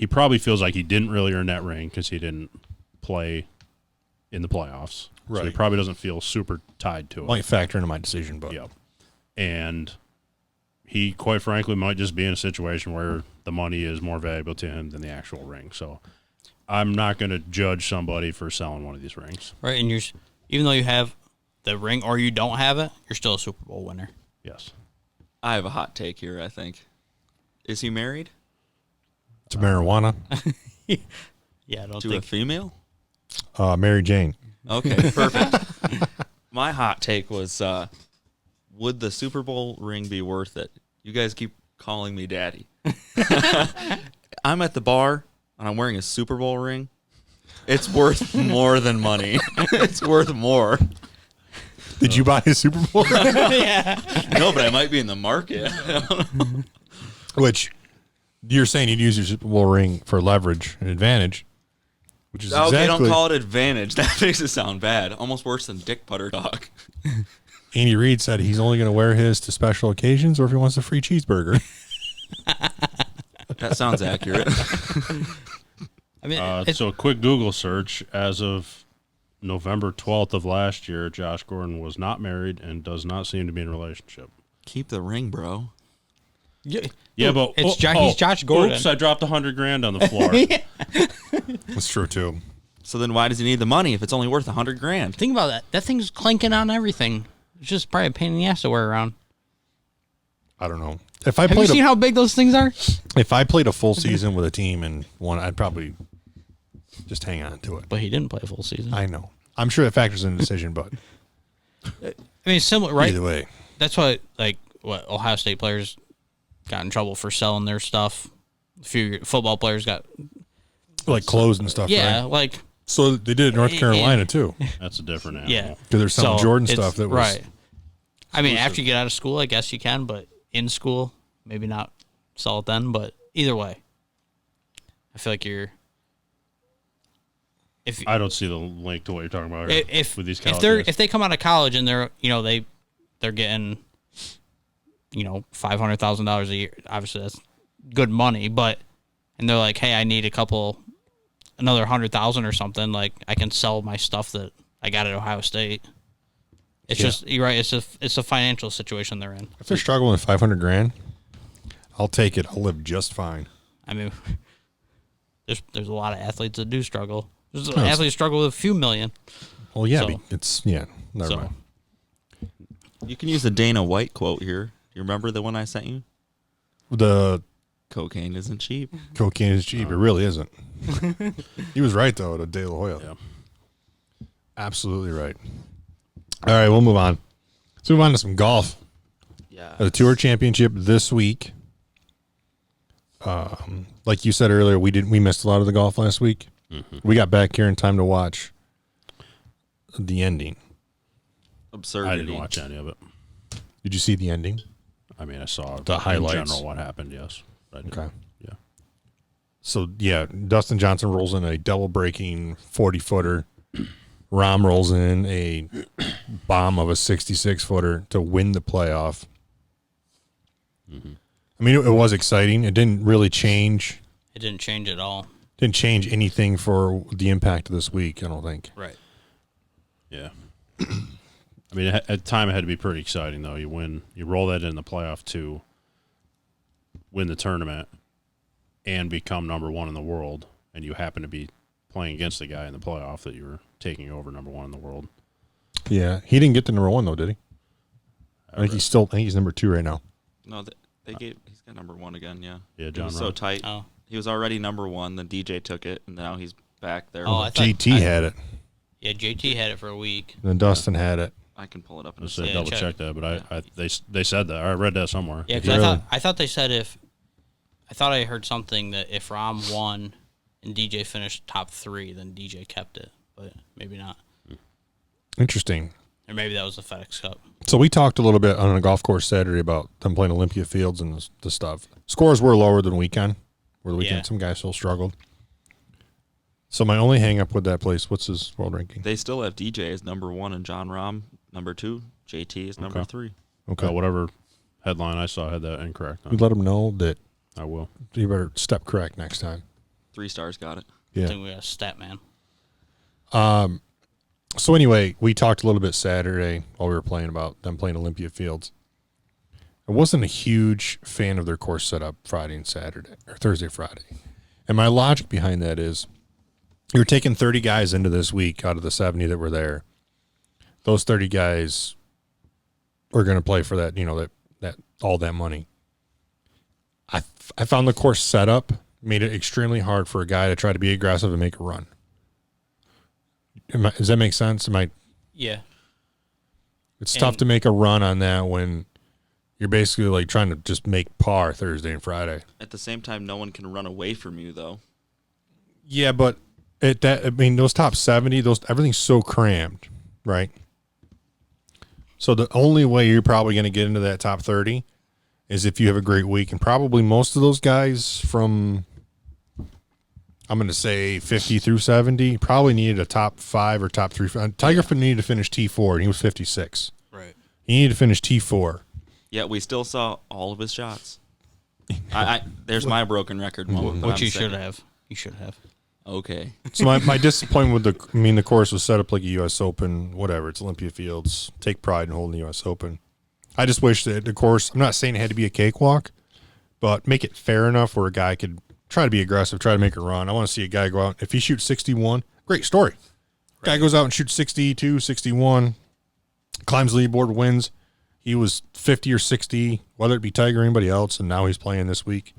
probably feels like he didn't really earn that ring because he didn't play in the playoffs. Right. So he probably doesn't feel super tied to it. Might factor into my decision, but Yep. And he, quite frankly, might just be in a situation where the money is more valuable to him than the actual ring. So I'm not going to judge somebody for selling one of these rings. Right, and even though you have the ring or you don't have it, you're still a Super Bowl winner. Yes. I have a hot take here, I think. Is he married? to marijuana. Yeah, I don't To think a female? Mary Jane. Okay, perfect. My hot take was, would the Super Bowl ring be worth it? You guys keep calling me daddy. I'm at the bar, and I'm wearing a Super Bowl ring. It's worth more than money. It's worth more. Did you buy a Super Bowl ring? yeah. No, but I might be in the market. Which you're saying you'd use your Super Bowl ring for leverage and advantage, which is Okay, exactly. don't call it advantage. That makes it sound bad. Almost worse than dick putter talk. Andy Reid said he's only going to wear his to special occasions or if he wants a free cheeseburger. That sounds accurate. I mean, So a quick Google search, as of November 12th of last year, Josh Gordon was not married and does not seem to be in a relationship. Keep the ring, bro. Yeah, but it's he's Josh Gordon. Oops, I dropped $100,000 on the floor. That's true, too. So then why does he need the money if it's only worth $100,000? Think about that. That thing's clanking on everything. It's just probably a pain in the ass to wear around. I don't know. If I Have you played seen how big those things are? if I played a full season with a team and won, I'd probably just hang on to it. But he didn't play a full season. I know. I'm sure that factors in the decision, but I mean, similar, right? either way. That's why, what Ohio State players got in trouble for selling their stuff. A few football players got, Like clothes and stuff, yeah, right? like, So they did it in North Carolina, too. That's a different animal. yeah. Because there's some Jordan it's- stuff that was... right. I mean, after you get out of school, I guess you can, but in school, maybe not sell it then. But either way, I feel like you're. I don't see the link to what you're talking about here with these college guys. if they come out of college and they're getting $500,000 a year, obviously that's good money, but and they're like, hey, I need another 100,000 or something, like I can sell my stuff that I got at Ohio State. It's just, you're right. It's a financial situation they're in. If they're struggling with $500,000, I'll take it. I'll live just fine. I mean, there's a lot of athletes that do struggle. There's athletes struggle with a few million. Well, yeah, So- never So- mind. You can use the Dana White quote here. You remember the one I sent you? The Cocaine isn't cheap. cocaine is cheap. It really isn't. He was right, though, to De La Hoya. Yeah. Absolutely right. All right, we'll move on. Let's move on to some golf. Yeah. The Tour Championship this week. Like you said earlier, we missed a lot of the golf last week. Mm-hmm. We got back here in time to watch the ending. Absurdity. I didn't watch any of it. Did you see the ending? I mean, I saw The highlights. in general what happened, yes. I didn't. Okay. Yeah. So, yeah, Dustin Johnson rolls in a double-breaking 40-footer. Rahm rolls in a bomb of a 66-footer to win the playoff. Mm-hmm. I mean, it was exciting. It didn't really change. It didn't change at all. Didn't change anything for the impact of this week, I don't think. Right. Yeah. I mean, at the time, it had to be pretty exciting, though. You roll that in the playoff to win the tournament and become number one in the world, and you happen to be playing against the guy in the playoff that you were taking over number one in the world. Yeah. He didn't get to number one, though, did he? I think he's number two right now. No, he's got number one again, yeah. Yeah, It John was so Rahm. tight. Oh. He was already number one, then DJ took it, and now he's back there. Oh, I thought JT had it. Yeah, JT had it for a week. And Dustin had it. I can pull it up in a Just second. Yeah, double check that, but they said that. I read that somewhere. Yeah, because Really? I thought they said I thought I heard something that if Rom won and DJ finished top 3, then DJ kept it, but maybe not. Interesting. Or maybe that was the FedEx Cup. So we talked a little bit on a golf course Saturday about them playing Olympia Fields and the stuff. Scores were lower than weekend. Where the weekend, Yeah. some guys still struggled. So my only hang up with that place, what's his world ranking? They still have DJ as number 1 and John Rahm number 2. JT is number 3. Okay. Whatever headline I saw had that incorrect. We let them know that I will. you better step correct next time. 3 stars got it. I Yeah. think we got a stat man. So anyway, we talked a little bit Saturday while we were playing about them playing Olympia Fields. I wasn't a huge fan of their course setup Friday and Saturday, or Thursday, Friday. And my logic behind that is you're taking 30 guys into this week out of the 70 that were there. Those 30 guys are going to play for that, that all that money. I found the course setup made it extremely hard for a guy to try to be aggressive and make a run. Does that make sense? Yeah. It's tough to make a run on that when you're basically like trying to just make par Thursday and Friday. At the same time, no one can run away from you, though. Yeah, but those top 70, everything's so crammed, right? So the only way you're probably going to get into that top 30 is if you have a great week, and probably most of those guys from, I'm going to say 50 through 70, probably needed a top 5 or top 3. Tiger needed to finish T4, and he was 56. Right. He needed to finish T4. Yeah, we still saw all of his shots. There's my broken record moment. Which you should have. You should have. Okay. So my disappointment with the course was set up like a U.S. Open, whatever. It's Olympia Fields. Take pride in holding the U.S. Open. I just wish that the course, I'm not saying it had to be a cakewalk, but make it fair enough where a guy could try to be aggressive, try to make a run. I want to see a guy go out. If he shoots 61, great story. Right. Guy goes out and shoots 62, 61, climbs leaderboard, wins. He was 50 or 60, whether it be Tiger or anybody else, and now he's playing this week.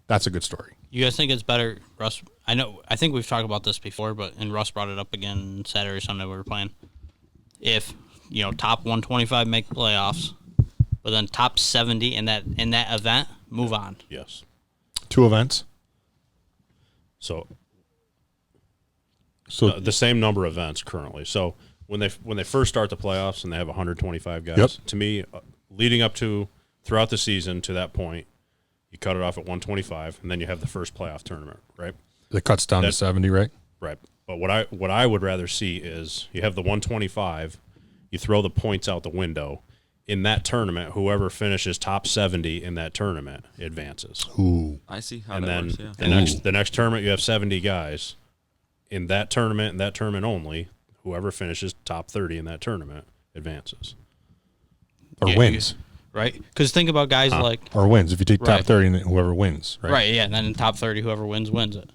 That's a good story. You guys think it's better, Russ? I think we've talked about this before, and Russ brought it up again Saturday, Sunday we were playing. If, top 125 make the playoffs, but then top 70 in that event, move on. Yes. 2 events. So the same number of events currently. So when they first start the playoffs and they have 125 guys, yep. To me, leading up to throughout the season to that point, you cut it off at 125, and then you have the first playoff tournament, right? It cuts down to 70, right? Right. But what I would rather see is you have the 125, you throw the points out the window. In that tournament, whoever finishes top 70 in that tournament advances. Ooh. I see how And that then works, yeah. the next tournament, you have 70 guys. In that tournament and that tournament only, whoever finishes top 30 in that tournament advances. Or wins. Right? Because think about guys like... Or wins. If you take top Right. 30, and whoever wins, right? Right, yeah, and then in top 30, whoever wins it.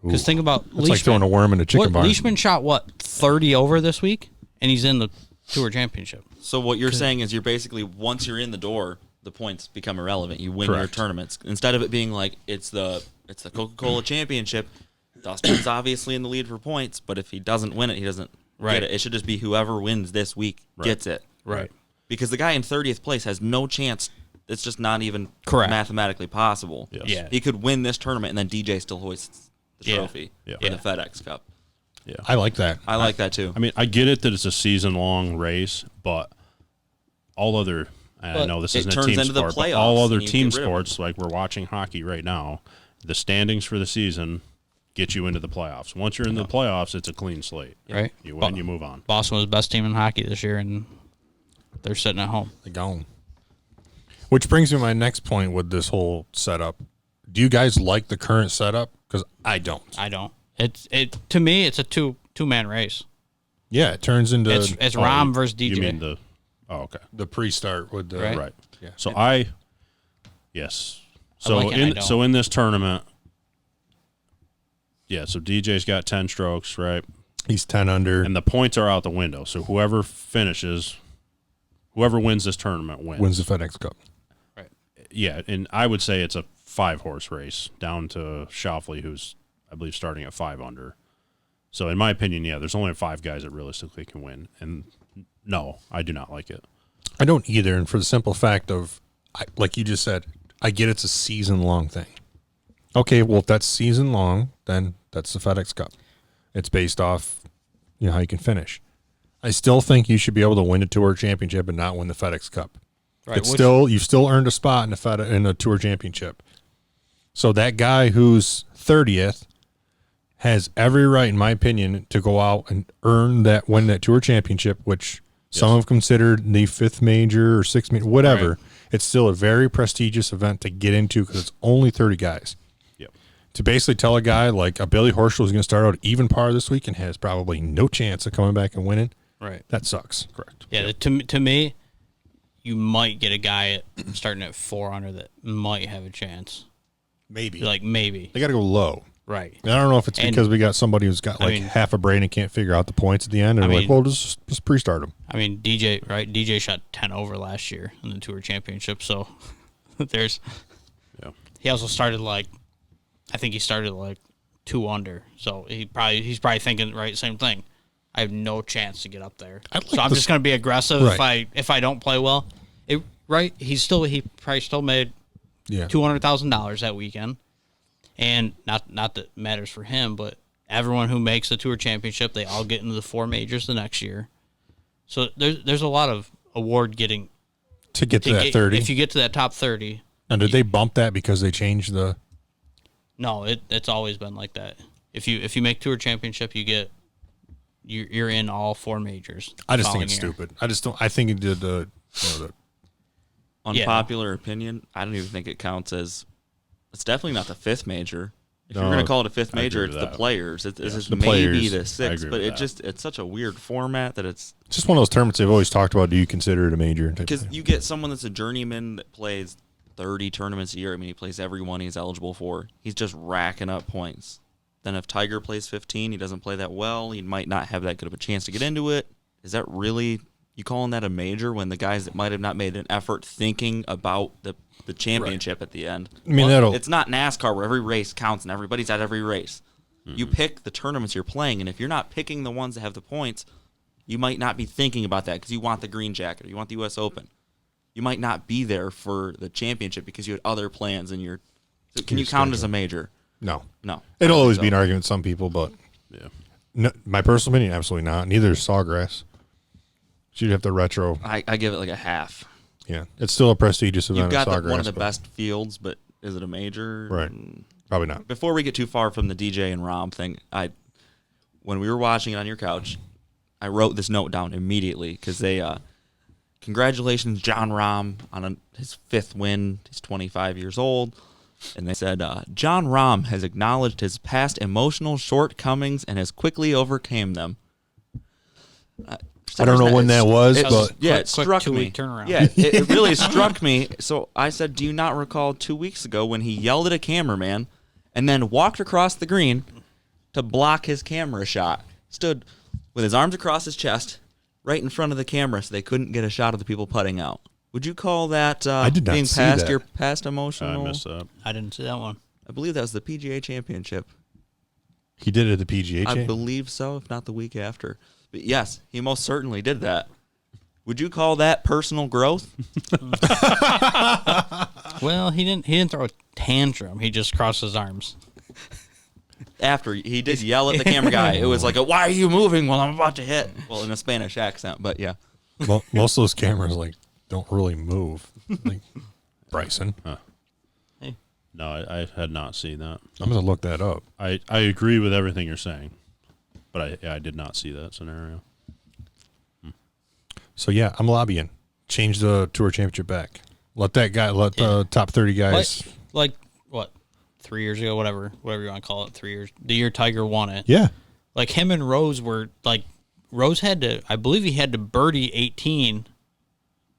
Because think about It's like throwing a worm in a chicken barn. Leishman shot, 30 over this week? And he's in the Tour Championship. So what you're saying is you're basically, once you're in the door, the points become irrelevant. You win your tournaments. Instead of it being like it's the Coca-Cola Championship, Dustin's obviously in the lead for points, but if he doesn't win it, he doesn't get it. It should just be whoever wins this week gets it. Right. Because the guy in 30th place has no chance. It's just not even mathematically possible. Yes. Yeah. He could win this tournament, and then DJ still hoists the trophy Yeah. in the FedEx Cup. Yeah. I like that. I like that, too. I mean, I get it that it's a season-long race, but all other I know this it isn't a turns team into the sport, but all playoffs, other and you team get rid of sports, like we're watching hockey right now, the standings for the season get you into the playoffs. Once you're in the playoffs, it's a clean slate. Right. You win, you move on. Boston was the best team in hockey this year, and they're sitting at home. They're gone. Which brings me to my next point with this whole setup. Do you guys like the current setup? Because I don't. I don't. To me, it's a two-man race. Yeah, it turns into It's Rom versus DJ. You mean the okay. the pre-start with the Right. Right. Yeah. So yes. I So like it, I don't. in this tournament, so DJ's got 10 strokes, right? He's 10 under. And the points are out the window. So whoever wins this tournament wins the FedEx Cup. Right. Yeah, and I would say it's a 5-horse race down to Schauffele, who's I believe starting at 5 under. So in my opinion, yeah, there's only 5 guys that realistically can win. And no, I do not like it. I don't either. And for the simple fact of, like you just said, I get it's a season-long thing. Okay, well, if that's season-long, then that's the FedEx Cup. It's based off, how you can finish. I still think you should be able to win a Tour Championship and not win the FedEx Cup. Right, You've still earned a spot in a Tour Championship. So that guy who's 30th has every right, in my opinion, to go out and win that Tour Championship, which some have considered the 5th major or 6th major, whatever. Right. It's still a very prestigious event to get into because it's only 30 guys. Yep. To basically tell a guy like a Billy Horschel is going to start out even par this week and has probably no chance of coming back and winning, right? That sucks. Correct. Yeah, to me, you might get a guy starting at 400 that might have a chance. Maybe. Maybe. They got to go low. Right. And I don't know if it's because we got somebody who's got half a brain and can't figure out the points at the end. And just pre-start them. I mean, DJ, right? DJ shot 10 over last year in the Tour Championship. So there's. Yeah. He also started I think he started 2 under. So he's probably thinking same thing. I have no chance to get up there. So I'm just going to be aggressive if I don't play well. He probably still made $200,000 that weekend. And not that matters for him, but everyone who makes the Tour Championship, they all get into the 4 majors the next year. So there's a lot of award getting to get to that 30. If you get to that top 30. And did they bump that because they changed the? No, it's always been like that. If you make Tour Championship, you're in all 4 majors. I just think it's stupid. I just don't. I think it did the unpopular opinion. I don't even think it counts as. It's definitely not the 5th major. If you're going to call it a 5th major, it's the players. It's maybe the 6th, but it's such a weird format that it's just one of those tournaments they've always talked about. Do you consider it a major? Because you get someone that's a journeyman that plays 30 tournaments a year. I mean, he plays every one he's eligible for. He's just racking up points. Then if Tiger plays 15, he doesn't play that well. He might not have that good of a chance to get into it. Is that really you calling that a major when the guys that might have not made an effort thinking about the championship at the end? I mean, it's not NASCAR where every race counts and everybody's at every race. Mm-hmm. You pick the tournaments you're playing, and if you're not picking the ones that have the points, you might not be thinking about that because you want the green jacket or you want the U.S. Open. You might not be there for the championship because you had other plans and can you count it as a major? No. It'll always be an argument with some people, but no, my personal opinion, absolutely not. Neither is Sawgrass. You'd have to retro. I give it a half. Yeah, it's still a prestigious event. You've got one of the best fields, but is it a major? Right. Probably not. Before we get too far from the DJ and Rahm thing, when we were watching it on your couch, I wrote this note down immediately because they congratulations, Jon Rahm, on his 5th win. He's 25 years old. And they said, Jon Rahm has acknowledged his past emotional shortcomings and has quickly overcame them. I don't know when that was, but it struck me. Turnaround. Yeah, it really struck me. So I said, do you not recall 2 weeks ago when he yelled at a cameraman and then walked across the green to block his camera shot? Stood with his arms across his chest right in front of the camera so they couldn't get a shot of the people putting out. Would you call that I did not being see past that. your past emotional? I missed that. I didn't see that one. I believe that was the PGA Championship. He did it at the PGA. I believe so, if not the week after. But yes, he most certainly did that. Would you call that personal growth? Well, he didn't throw a tantrum. He just crossed his arms. After he did yell at the camera guy, it was like, "Why are you moving while I'm about to hit?" Well, in a Spanish accent, but yeah. Well, most of those cameras don't really move. Bryson. Huh. Hey. No, I had not seen that. I'm gonna look that up. I agree with everything you're saying, but I did not see that scenario. So yeah, I'm lobbying. Change the Tour Championship back. Let the top 30 guys. Like what? 3 years ago, whatever you want to call it. 3 years. The year Tiger won it. Yeah. Like him and Rose were Rose had to. I believe he had to birdie 18.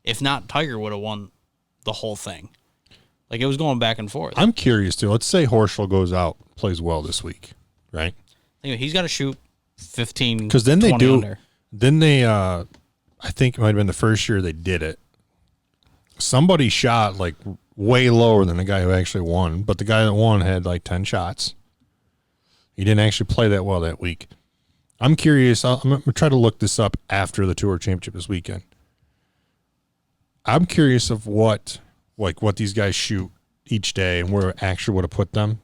If not, Tiger would have won the whole thing. Like it was going back and forth. I'm curious too. Let's say Horschel goes out, plays well this week, right? Anyway, he's got to shoot 15. Because then they 20 do. Under. Then they. I think it might have been the first year they did it. Somebody shot way lower than the guy who actually won, but the guy that won had 10 shots. He didn't actually play that well that week. I'm curious. I'm going to try to look this up after the Tour Championship this weekend. I'm curious of what these guys shoot each day and where it actually would have put them,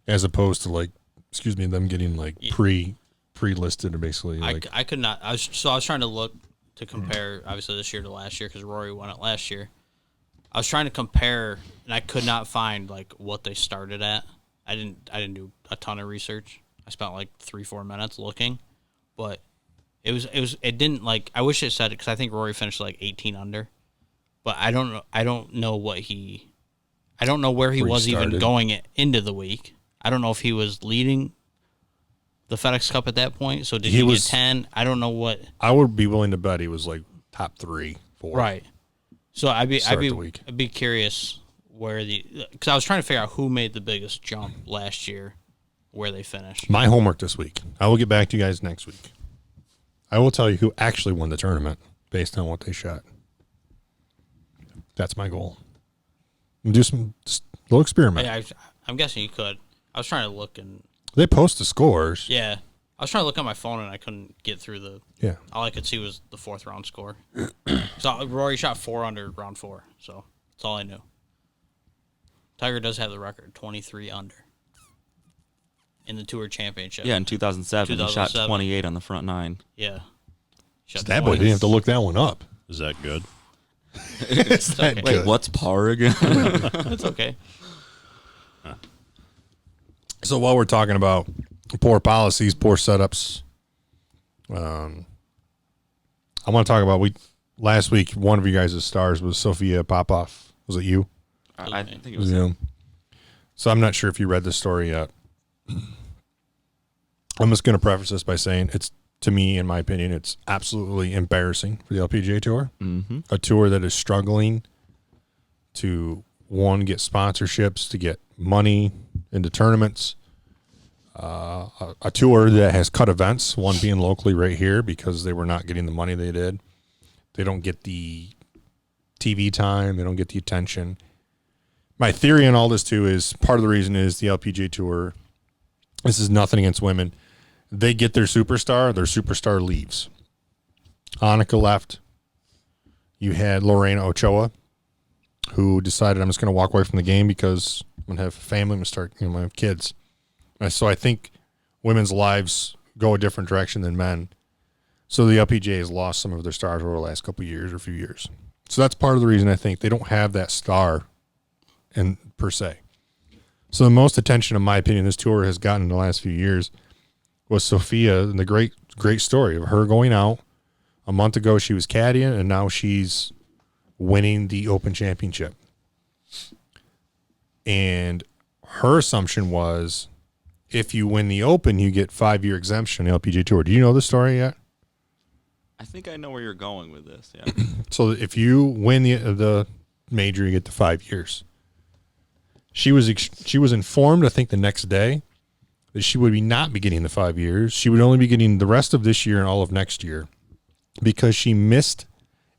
as opposed to them getting pre-listed or basically. I could not. I was trying to look to compare, obviously, this year to last year because Rory won it last year. I was trying to compare, and I could not find what they started at. I didn't do a ton of research. I spent 3-4 minutes looking, but it didn't I wish it said it because I think Rory finished 18 under, but I don't know where he was even going into the week. I don't know if he was leading the FedEx Cup at that point. So did he get 10? I don't know what. I would be willing to bet he was top 3, 4. Right. So I'd be curious where because I was trying to figure out who made the biggest jump last year, where they finished. My homework this week. I will get back to you guys next week. I will tell you who actually won the tournament based on what they shot. That's my goal. And do some little experiment. I'm guessing you could. I was trying to look and they post the scores. Yeah. I was trying to look on my phone and I couldn't get through the. Yeah. All I could see was the 4th round score. So Rory shot 4 under round 4. So that's all I knew. Tiger does have the record, 23 under in the Tour Championship. Yeah, in 2007, he shot 28 on the front 9. Yeah. That boy didn't have to look that one up. Is that good? It's that okay. good. Wait, what's par again? It's okay. So while we're talking about poor policies, poor setups, I want to talk about last week. One of you guys' stars was Sophia Popov. Was it you? I think it was him. So I'm not sure if you read this story yet. I'm just going to preface this by saying to me, in my opinion, it's absolutely embarrassing for the LPGA Tour. Mm-hmm. A tour that is struggling to, one, get sponsorships, to get money into tournaments. A tour that has cut events, one being locally right here because they were not getting the money they did. They don't get the TV time. They don't get the attention. My theory on all this, too, is part of the reason is the LPGA Tour, this is nothing against women, they get their superstar leaves. Annika left. You had Lorena Ochoa, who decided I'm just going to walk away from the game because I'm going to have a family, I'm going to start, I'm going to have kids. And so I think women's lives go a different direction than men. So the LPGA has lost some of their stars over the last couple of years or few years. So that's part of the reason I think they don't have that star per se. So the most attention, in my opinion, this tour has gotten in the last few years was Sophia and the great story of her going out. A month ago, she was caddying, and now she's winning the Open Championship. And her assumption was if you win the Open, you get 5-year exemption on the LPGA Tour. Do you know the story yet? I think I know where you're going with this, yeah. So if you win the major, you get the 5 years. She was informed, I think, the next day that she would not be getting the 5 years. She would only be getting the rest of this year and all of next year because she missed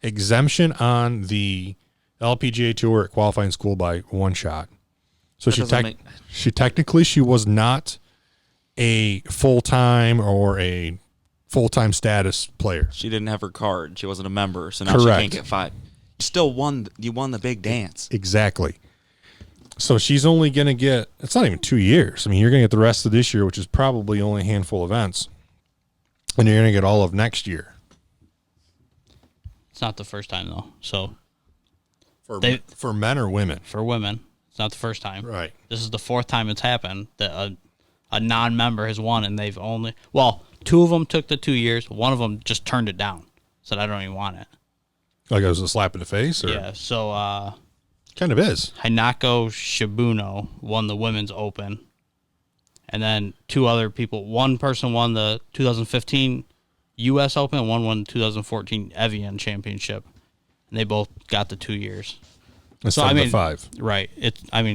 exemption on the LPGA Tour at qualifying school by 1 shot. So she technically was not a full-time or a full-time status player. She didn't have her card. She wasn't a member, so now Correct. She can't get 5. You won the big dance. Exactly. So she's only going to get, it's not even 2 years. I mean, you're going to get the rest of this year, which is probably only a handful of events. And you're going to get all of next year. It's not the first time, though. So For men or women? For women, it's not the first time. Right. This is the 4th time it's happened that a non-member has won, and they've only, 2 of them took the 2 years. One of them just turned it down, said, I don't even want it. Like it was a slap in the face? Or? Yeah, so Kind of is. Hinako Shibuno won the Women's Open. And then 2 other people. One person won the 2015 U.S. Open, and one won the 2014 Evian Championship. And they both got the 2 years. Instead of the 5. Right.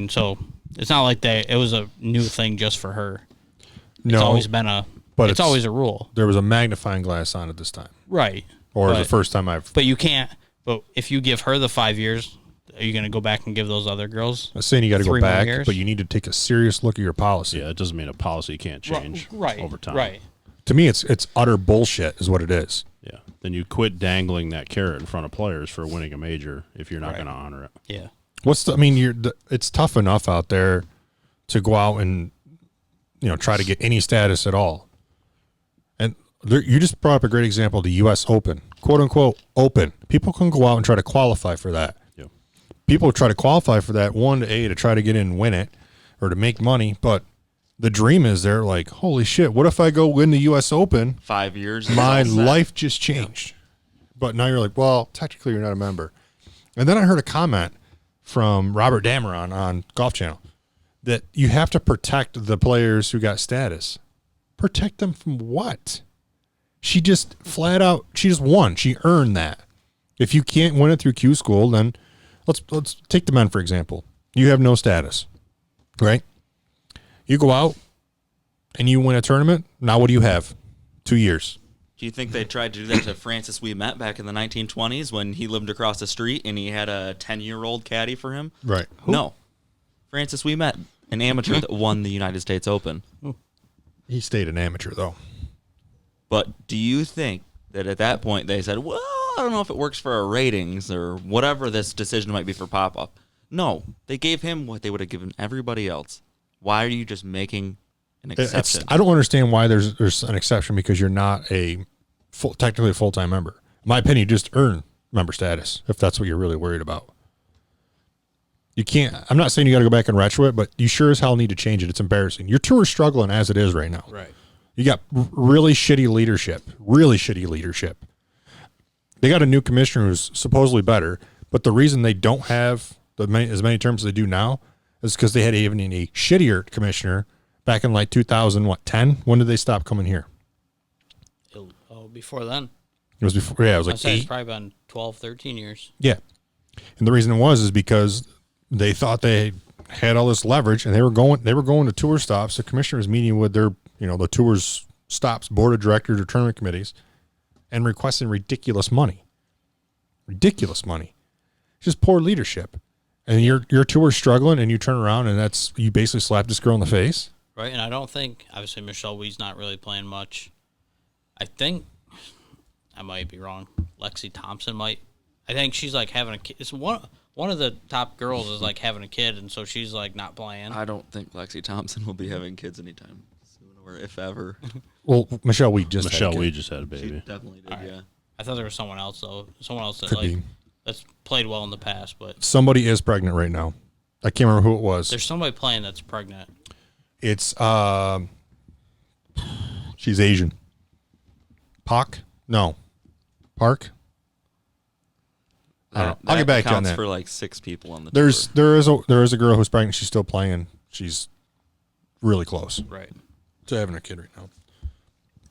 So it's not like it was a new thing just for her. No. It's always been it's always a rule. There was a magnifying glass on it this time. Right. Or the first time But you can't. But if you give her the 5 years, are you going to go back and give those other girls? I'm saying you got to go 3 more back, years? but you need to take a serious look at your policy. Yeah, it doesn't mean a policy can't change over time. Right. to me, it's utter bullshit is what it is. Yeah. Then you quit dangling that carrot in front of players for winning a major if you're not going to honor it. Yeah. It's tough enough out there to go out and, try to get any status at all. And you just brought up a great example, the U.S. Open, quote unquote open. People can go out and try to qualify for that. Yeah. People try to qualify for that, to try to get in and win it or to make money. But the dream is they're like, holy shit, what if I go win the U.S. Open? 5 years. My life just changed. But now you're like, well, technically you're not a member. And then I heard a comment from Robert Dameron on Golf Channel that you have to protect the players who got status. Protect them from what? She just flat out, she just won. She earned that. If you can't win it through Q School, then let's take the men, for example. You have no status, right? You go out and you win a tournament. Now what do you have? 2 years. Do you think they tried to do that to Francis Ouimet back in the 1920s when he lived across the street and he had a 10-year-old caddy for him? Right. No. Francis Ouimet, an amateur that won the United States Open. He stayed an amateur, though. But do you think that at that point they said, well, I don't know if it works for our ratings or whatever this decision might be for Popov? No. They gave him what they would have given everybody else. Why are you just making an exception? I don't understand why there's an exception because you're not technically a full-time member. In my opinion, you just earn member status if that's what you're really worried about. You can't. I'm not saying you got to go back and retro it, but you sure as hell need to change it. It's embarrassing. Your tour is struggling as it is right now. Right. You got really shitty leadership. Really shitty leadership. They got a new commissioner who's supposedly better, but the reason they don't have as many terms as they do now is because they had even a shittier commissioner back in like 2010. When did they stop coming here? Before then. It was before. Yeah, it was like I'd say 8. it's probably been 12, 13 years. Yeah, and the reason it was is because they thought they had all this leverage, and they were going to tour stops. The commissioner was meeting with their, the tour's stops board of directors or tournament committees, and requesting ridiculous money. Ridiculous money. It's just poor leadership. And your tour's struggling, and you turn around, and you basically slap this girl in the face. Right, and I don't think, obviously, Michelle Wee's not really playing much. I think, I might be wrong, Lexi Thompson might. I think she's like having a kid. It's one of the top girls is like having a kid, and so she's like not playing. I don't think Lexi Thompson will be having kids anytime soon, or if ever. Well, Michelle Wee just had a baby. She definitely did, Right. Yeah. I thought there was someone else, though. Someone else that Could be. that's played well in the past, but Somebody is pregnant right now. I can't remember who it was. there's somebody playing that's pregnant. It's she's Asian. Park? No. Park? I don't know. I'll get back to you on counts that. for like 6 people on the There is a girl who's pregnant. She's still playing. She's really close Right. to having a kid right now.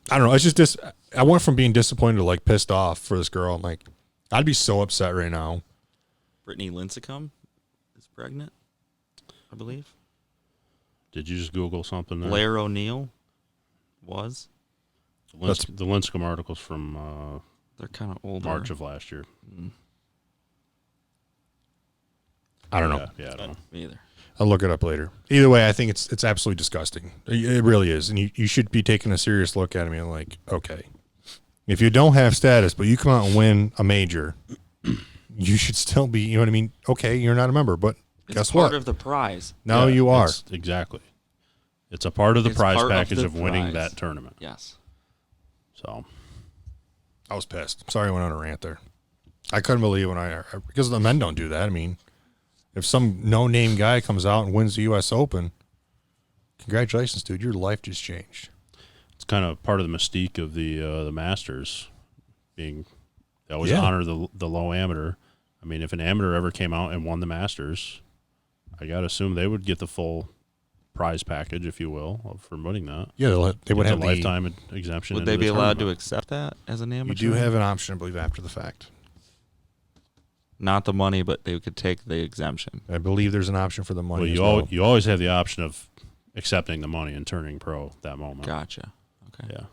I don't know. It's just I went from being disappointed to like pissed off for this girl. I'm like, I'd be so upset right now. Brittany Lincecum is pregnant, I believe. Did you just Google something there? Blair O'Neill was. The Lincecum article's from They're kind of older. March of last year. I don't know. Yeah, I don't know. Me either. I'll look it up later. Either way, I think it's absolutely disgusting. It really is. And you should be taking a serious look at me and like, okay, if you don't have status, but you come out and win a major, you should still be, you know what I mean? Okay, you're not a member, but guess what? It's part of the prize. Now Yeah, you are. Exactly. It's a part of the It's prize part of package the of winning prize. that tournament. Yes. So I was pissed. Sorry I went on a rant there. I couldn't believe because the men don't do that. I mean, if some no-name guy comes out and wins the U.S. Open, congratulations, dude. Your life just changed. it's kind of part of the mystique of the Masters being they always Yeah. honor the low amateur. I mean, if an amateur ever came out and won the Masters, I got to assume they would get the full prize package, if you will, for winning that. Yeah, they would It's have a lifetime exemption. Would into they the be allowed to tournament. accept that as an amateur? You do have an option, I believe, after the fact. Not the money, but they could take the exemption. I believe there's an option for the money. Well, as well. you always have the option of accepting the money and turning pro at that moment. Gotcha. Okay. Yeah.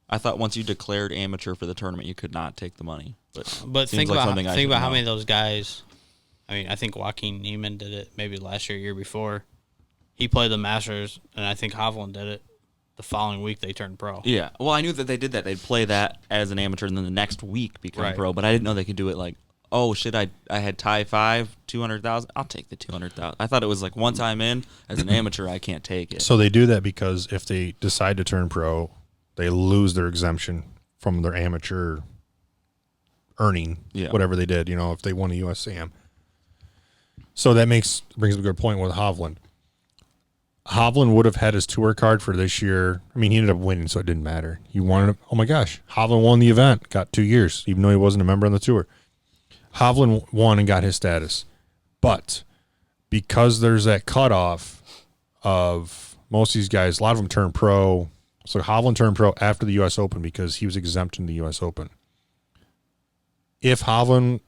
I thought once you declared amateur for the tournament, you could not take the money. But seems like something I think should about how know. many of those guys. I mean, I think Joaquin Neiman did it maybe last year, year before. He played the Masters, and I think Hovland did it. the following week they turned pro. Yeah. Well, I knew that they did that. They'd play that as an amateur, and then the next week become Right. pro. But I didn't know they could do it like, oh shit, I had tie 5, 200,000. I'll take the 200,000. I thought it was like once I'm in as an amateur, I can't take it. So they do that because if they decide to turn pro, they lose their exemption from their amateur earning, whatever they did, if they won a USAM. So that brings up a good point with Hovland. Hovland would have had his tour card for this year. I mean, he ended up winning, so it didn't matter. He won. Oh my gosh, Hovland won the event, got 2 years, even though he wasn't a member on the tour. Hovland won and got his status. But because there's that cutoff of most of these guys, a lot of them turned pro. So Hovland turned pro after the U.S. Open because he was exempt in the U.S. Open. If Hovland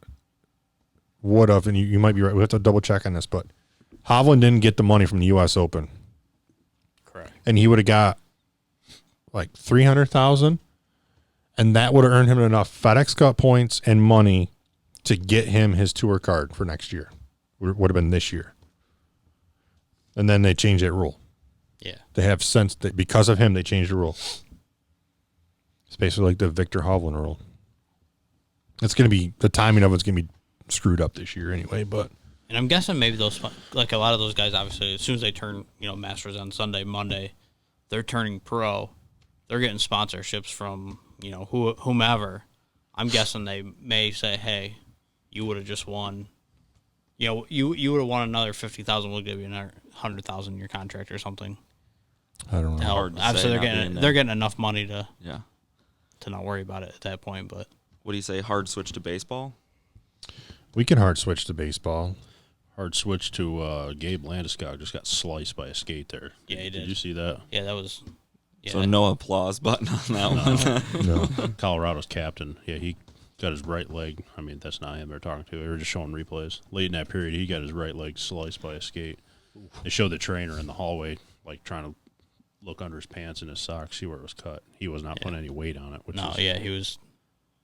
would have, and you might be right, we have to double check on this, but Hovland didn't get the money from the U.S. Open. Correct. And he would have got like $300,000, and that would have earned him enough FedEx Cup points and money to get him his tour card for next year. Would have been this year. And then they changed that rule. Yeah. They have since, because of him, they changed the rule. It's basically like the Victor Hovland rule. It's going to be, the timing of it's going to be screwed up this year anyway, but. And I'm guessing maybe those, like a lot of those guys, obviously, as soon as they turn, Masters on Sunday, Monday, they're turning pro. They're getting sponsorships from, whomever. I'm guessing they may say, hey, you would have just won. You would have won another $50,000. We'll give you another $100,000 in your contract or something. I don't know. Hard to Obviously, say, they're getting enough money to not worry about it at that point. But what do you say? Hard switch to baseball? We can hard switch to baseball. Hard switch to Gabe Landeskog just got sliced by a skate there. Yeah, he did. Did you see that? Yeah, that was. Yeah, So no applause button on that one. No. Colorado's captain. Yeah, he got his right leg. I mean, that's not him they're talking to. They were just showing replays. Late in that period, he got his right leg sliced by a skate. They showed the trainer in the hallway, like trying to look under his pants and his socks, see where it was cut. He was not putting any weight on it. he was.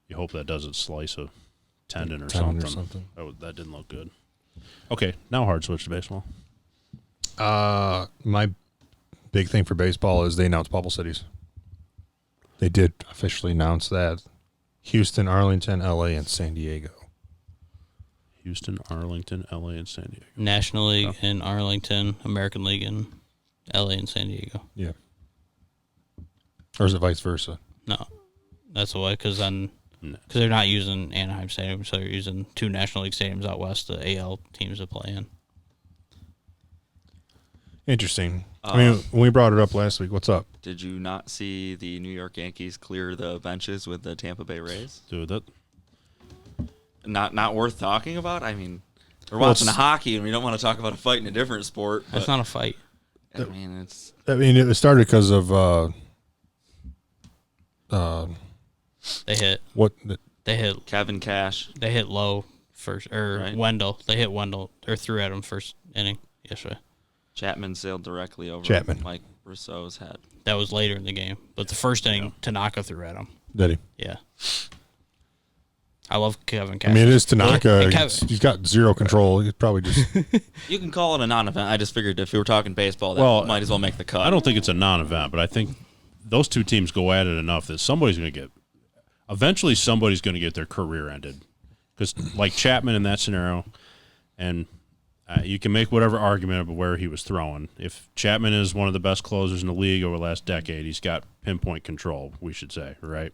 You hope that doesn't slice a tendon or Tendon something. That didn't look good. Okay, now hard switch to baseball. My big thing for baseball is they announced bubble cities. They did officially announce that. Houston, Arlington, L.A., and San Diego. Houston, Arlington, L.A., and San Diego. National League in Arlington, American League in L.A. and San Diego. Yeah. Or is it vice versa? No, that's the way, because they're not using Anaheim Stadium, so they're using 2 National League stadiums out west, the AL teams to play in. Interesting. I mean, when we brought it up last week, what's up? Did you not see the New York Yankees clear the benches with the Tampa Bay Rays? Dude, that Not worth talking about? I mean, we're Well, watching it's- hockey, and we don't want to talk about a fight in a different sport. That's but, not a fight. I mean, it's... It started because of They hit. what? They hit. Kevin Cash. They hit low first, or Right. Wendell. They hit Wendell or threw at him first inning yesterday. Chapman sailed directly over Chapman. Mike Rousseau's head. That was later in the game, but the first inning, Tanaka threw at him. Did he? Yeah. I love Kevin Cash. I mean, it is Tanaka. Hey, Kevin- He's got zero control. He's probably just. You can call it a non-event. I just figured if we were talking baseball, that Well, might as well make the cut. I don't think it's a non-event, but I think those two teams go at it enough that somebody's going to get their career ended. Because like Chapman in that scenario, and you can make whatever argument about where he was throwing. If Chapman is one of the best closers in the league over the last decade, he's got pinpoint control, we should say, right?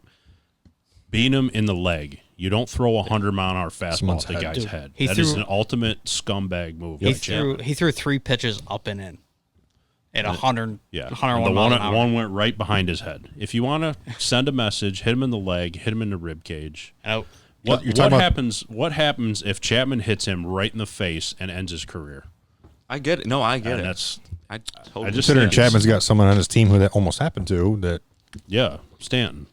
Beating him in the leg. You don't throw a 100-mile-an-hour fastball Someone's at the head. guy's Dude, head. he That is threw- an ultimate scumbag move. He by Chapman. threw 3 pitches up and in at 100. Yeah, 101 and miles an hour. one went right behind his head. If you want to send a message, hit him in the leg, hit him in the rib cage. And You're What talking about- happens? What happens if Chapman hits him right in the face and ends his career? I get it. No, I get And it. that's I totally just- Considering Yeah. Chapman's got someone on his team who that almost happened to. That Stanton.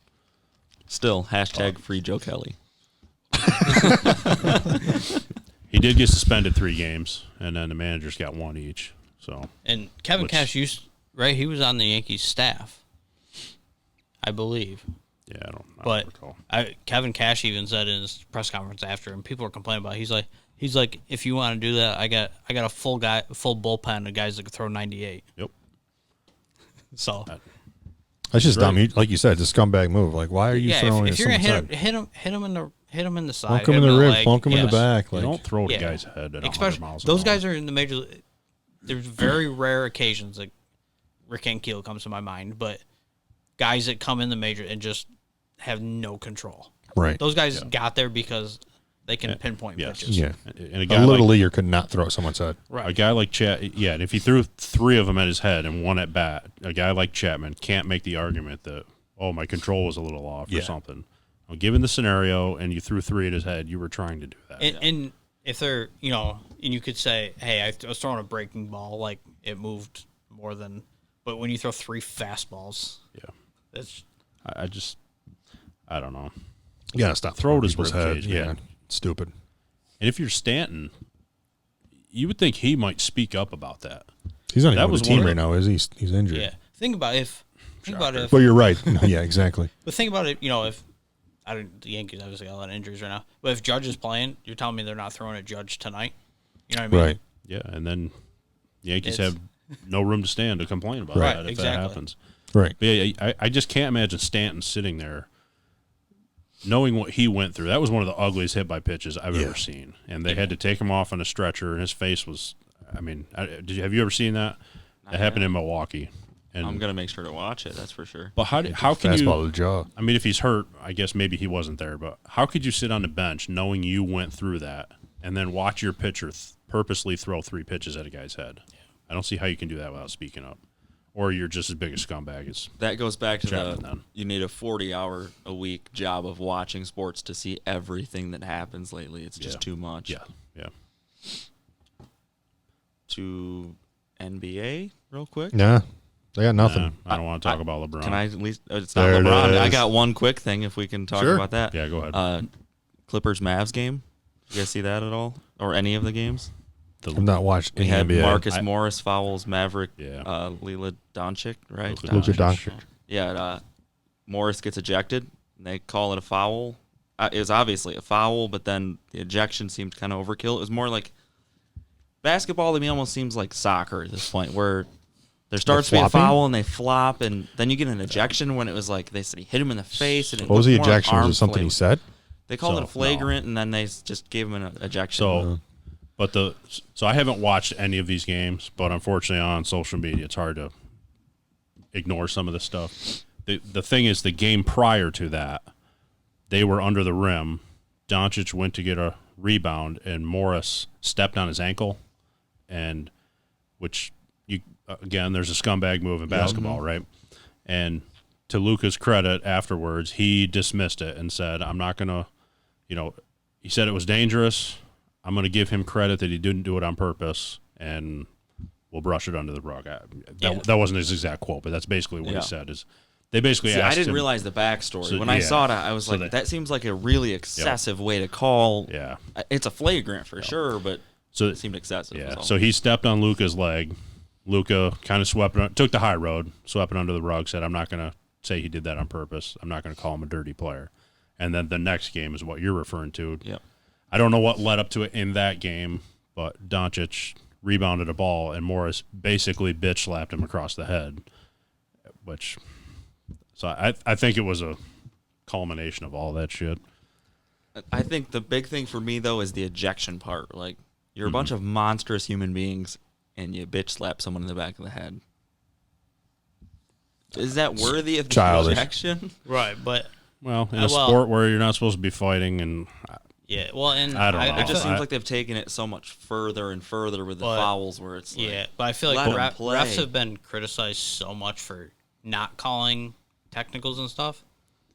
Still, hashtag free Joe Kelly. He did get suspended 3 games, and then the managers got 1 each. So And Kevin Cash he was on the Yankees staff, I believe. yeah, I don't But recall. Kevin Cash even said in his press conference after, and people were complaining about it, he's like, if you want to do that, I got a full bullpen of guys that can throw 98. Yep. So That's just dumb. Right. Like you said, it's a scumbag move. Like, why are you throwing if it you're gonna someone's hit head? him in the side, Plunk him in hit the ribs, leg, plunk him in the yes. back. You Like, don't throw at a Yeah. guy's head at 100 Especially miles an those hour. guys are in the major. There's very rare occasions like Rick Ankiel comes to my mind, but guys that come in the major and just have no control. right. Those guys got there because they can pinpoint Yes. pitches. Yeah. And a A guy little like, leaguer could not throw at someone's head. Right. a guy like Chat, yeah, and if he threw 3 of them at his head and 1 at bat, a guy like Chapman can't make the argument that, oh, my control was a little off or Yeah. something. Well, given the scenario and you threw 3 at his head, you were trying to do that. And if they're, and you could say, hey, I was throwing a breaking ball, like it moved more than, but when you throw 3 fastballs, yeah. that's I don't know. You gotta stop Throw it throwing his people's rib head. cage, Yeah, man. stupid. And if you're Stanton, you would think he might speak up about that. He's not That even was with the team one right of- now, is he? He's injured. yeah. Think about if, But you're right. Yeah, exactly. but think about it, if the Yankees obviously got a lot of injuries right now, but if Judge is playing, you're telling me they're not throwing a Judge tonight. You know what I mean? Right. Yeah, and then the Yankees It's- have no room to stand to complain about Right, that if exactly. that happens. Right. But yeah, I just can't imagine Stanton sitting there knowing what he went through. That was one of the ugliest hit by pitches I've ever seen. And they had to take him off on a stretcher, and his face was, have you ever seen that? That happened in Milwaukee. And I'm gonna make sure to watch it. That's for sure. But how can Fastball to you? the jaw. I mean, if he's hurt, I guess maybe he wasn't there. But how could you sit on the bench knowing you went through that and then watch your pitcher purposely throw 3 pitches at a guy's head? I don't see how you can do that without speaking up. Or you're just as big a scumbag as That goes back to Chapman, then. you need a 40-hour-a-week job of watching sports to see everything that happens lately. It's just too much. yeah. To NBA, real quick. Yeah. They got nothing. I don't want to talk about LeBron. Can I at least? It's not There it LeBron. I is. got one quick thing. If we can talk Sure. about that. Yeah, go ahead. Clippers Mavs game. You guys see that at all, or any of the games? I've not watched We any had NBA. Marcus Morris fouls Maverick. Yeah. Lila Doncic, right? Luka Doncic. Yeah. Morris gets ejected. And they call it a foul. It was obviously a foul, but then the ejection seemed kind of overkill. It was more like basketball to me. Almost seems like soccer at this point, where there starts to be a flopping? foul and they flop, and then you get an ejection. When it was like they said he hit him in the face, and it What was the looked more like ejection? Was arm it something he flail. said? They called it So, a flagrant, and then they just gave him an ejection. So, so I haven't watched any of these games, but unfortunately on social media, it's hard to ignore some of this stuff. The thing is, the game prior to that, they were under the rim. Doncic went to get a rebound, and Morris stepped on his ankle, and which again, there's a scumbag move in basketball, right? And to Luka's credit, afterwards, he dismissed it and said, "I'm not gonna," he said it was dangerous. I'm going to give him credit that he didn't do it on purpose, and we'll brush it under the rug. That wasn't his exact quote, but that's basically what he said. Is they basically See, asked I didn't him, realize the backstory. So, when I yeah. saw it, I was So like, that seems like a really excessive way to call. Yeah. It's a flagrant for sure, but So it seemed excessive. Yeah. was all. So he stepped on Luka's leg. Luka kind of took the high road, swept it under the rug, said, "I'm not going to say he did that on purpose. I'm not going to call him a dirty player." And then the next game is what you're referring to. Yep. I don't know what led up to it in that game, but Doncic rebounded a ball, and Morris basically bitch slapped him across the head. So I think it was a culmination of all that shit. I think the big thing for me, though, is the ejection part. Like, you're a bunch of monstrous human beings, and you bitch slap someone in the back of the head. Is that worthy of Childish. ejection? Right, but Well, in a well- sport where you're not supposed to be fighting, and yeah, well, and I don't know. It just I- seems like they've taken it so much further and further with the But- fouls, where it's like, yeah, but I feel let like 'em play. refs have been criticized so much for not calling technicals and stuff.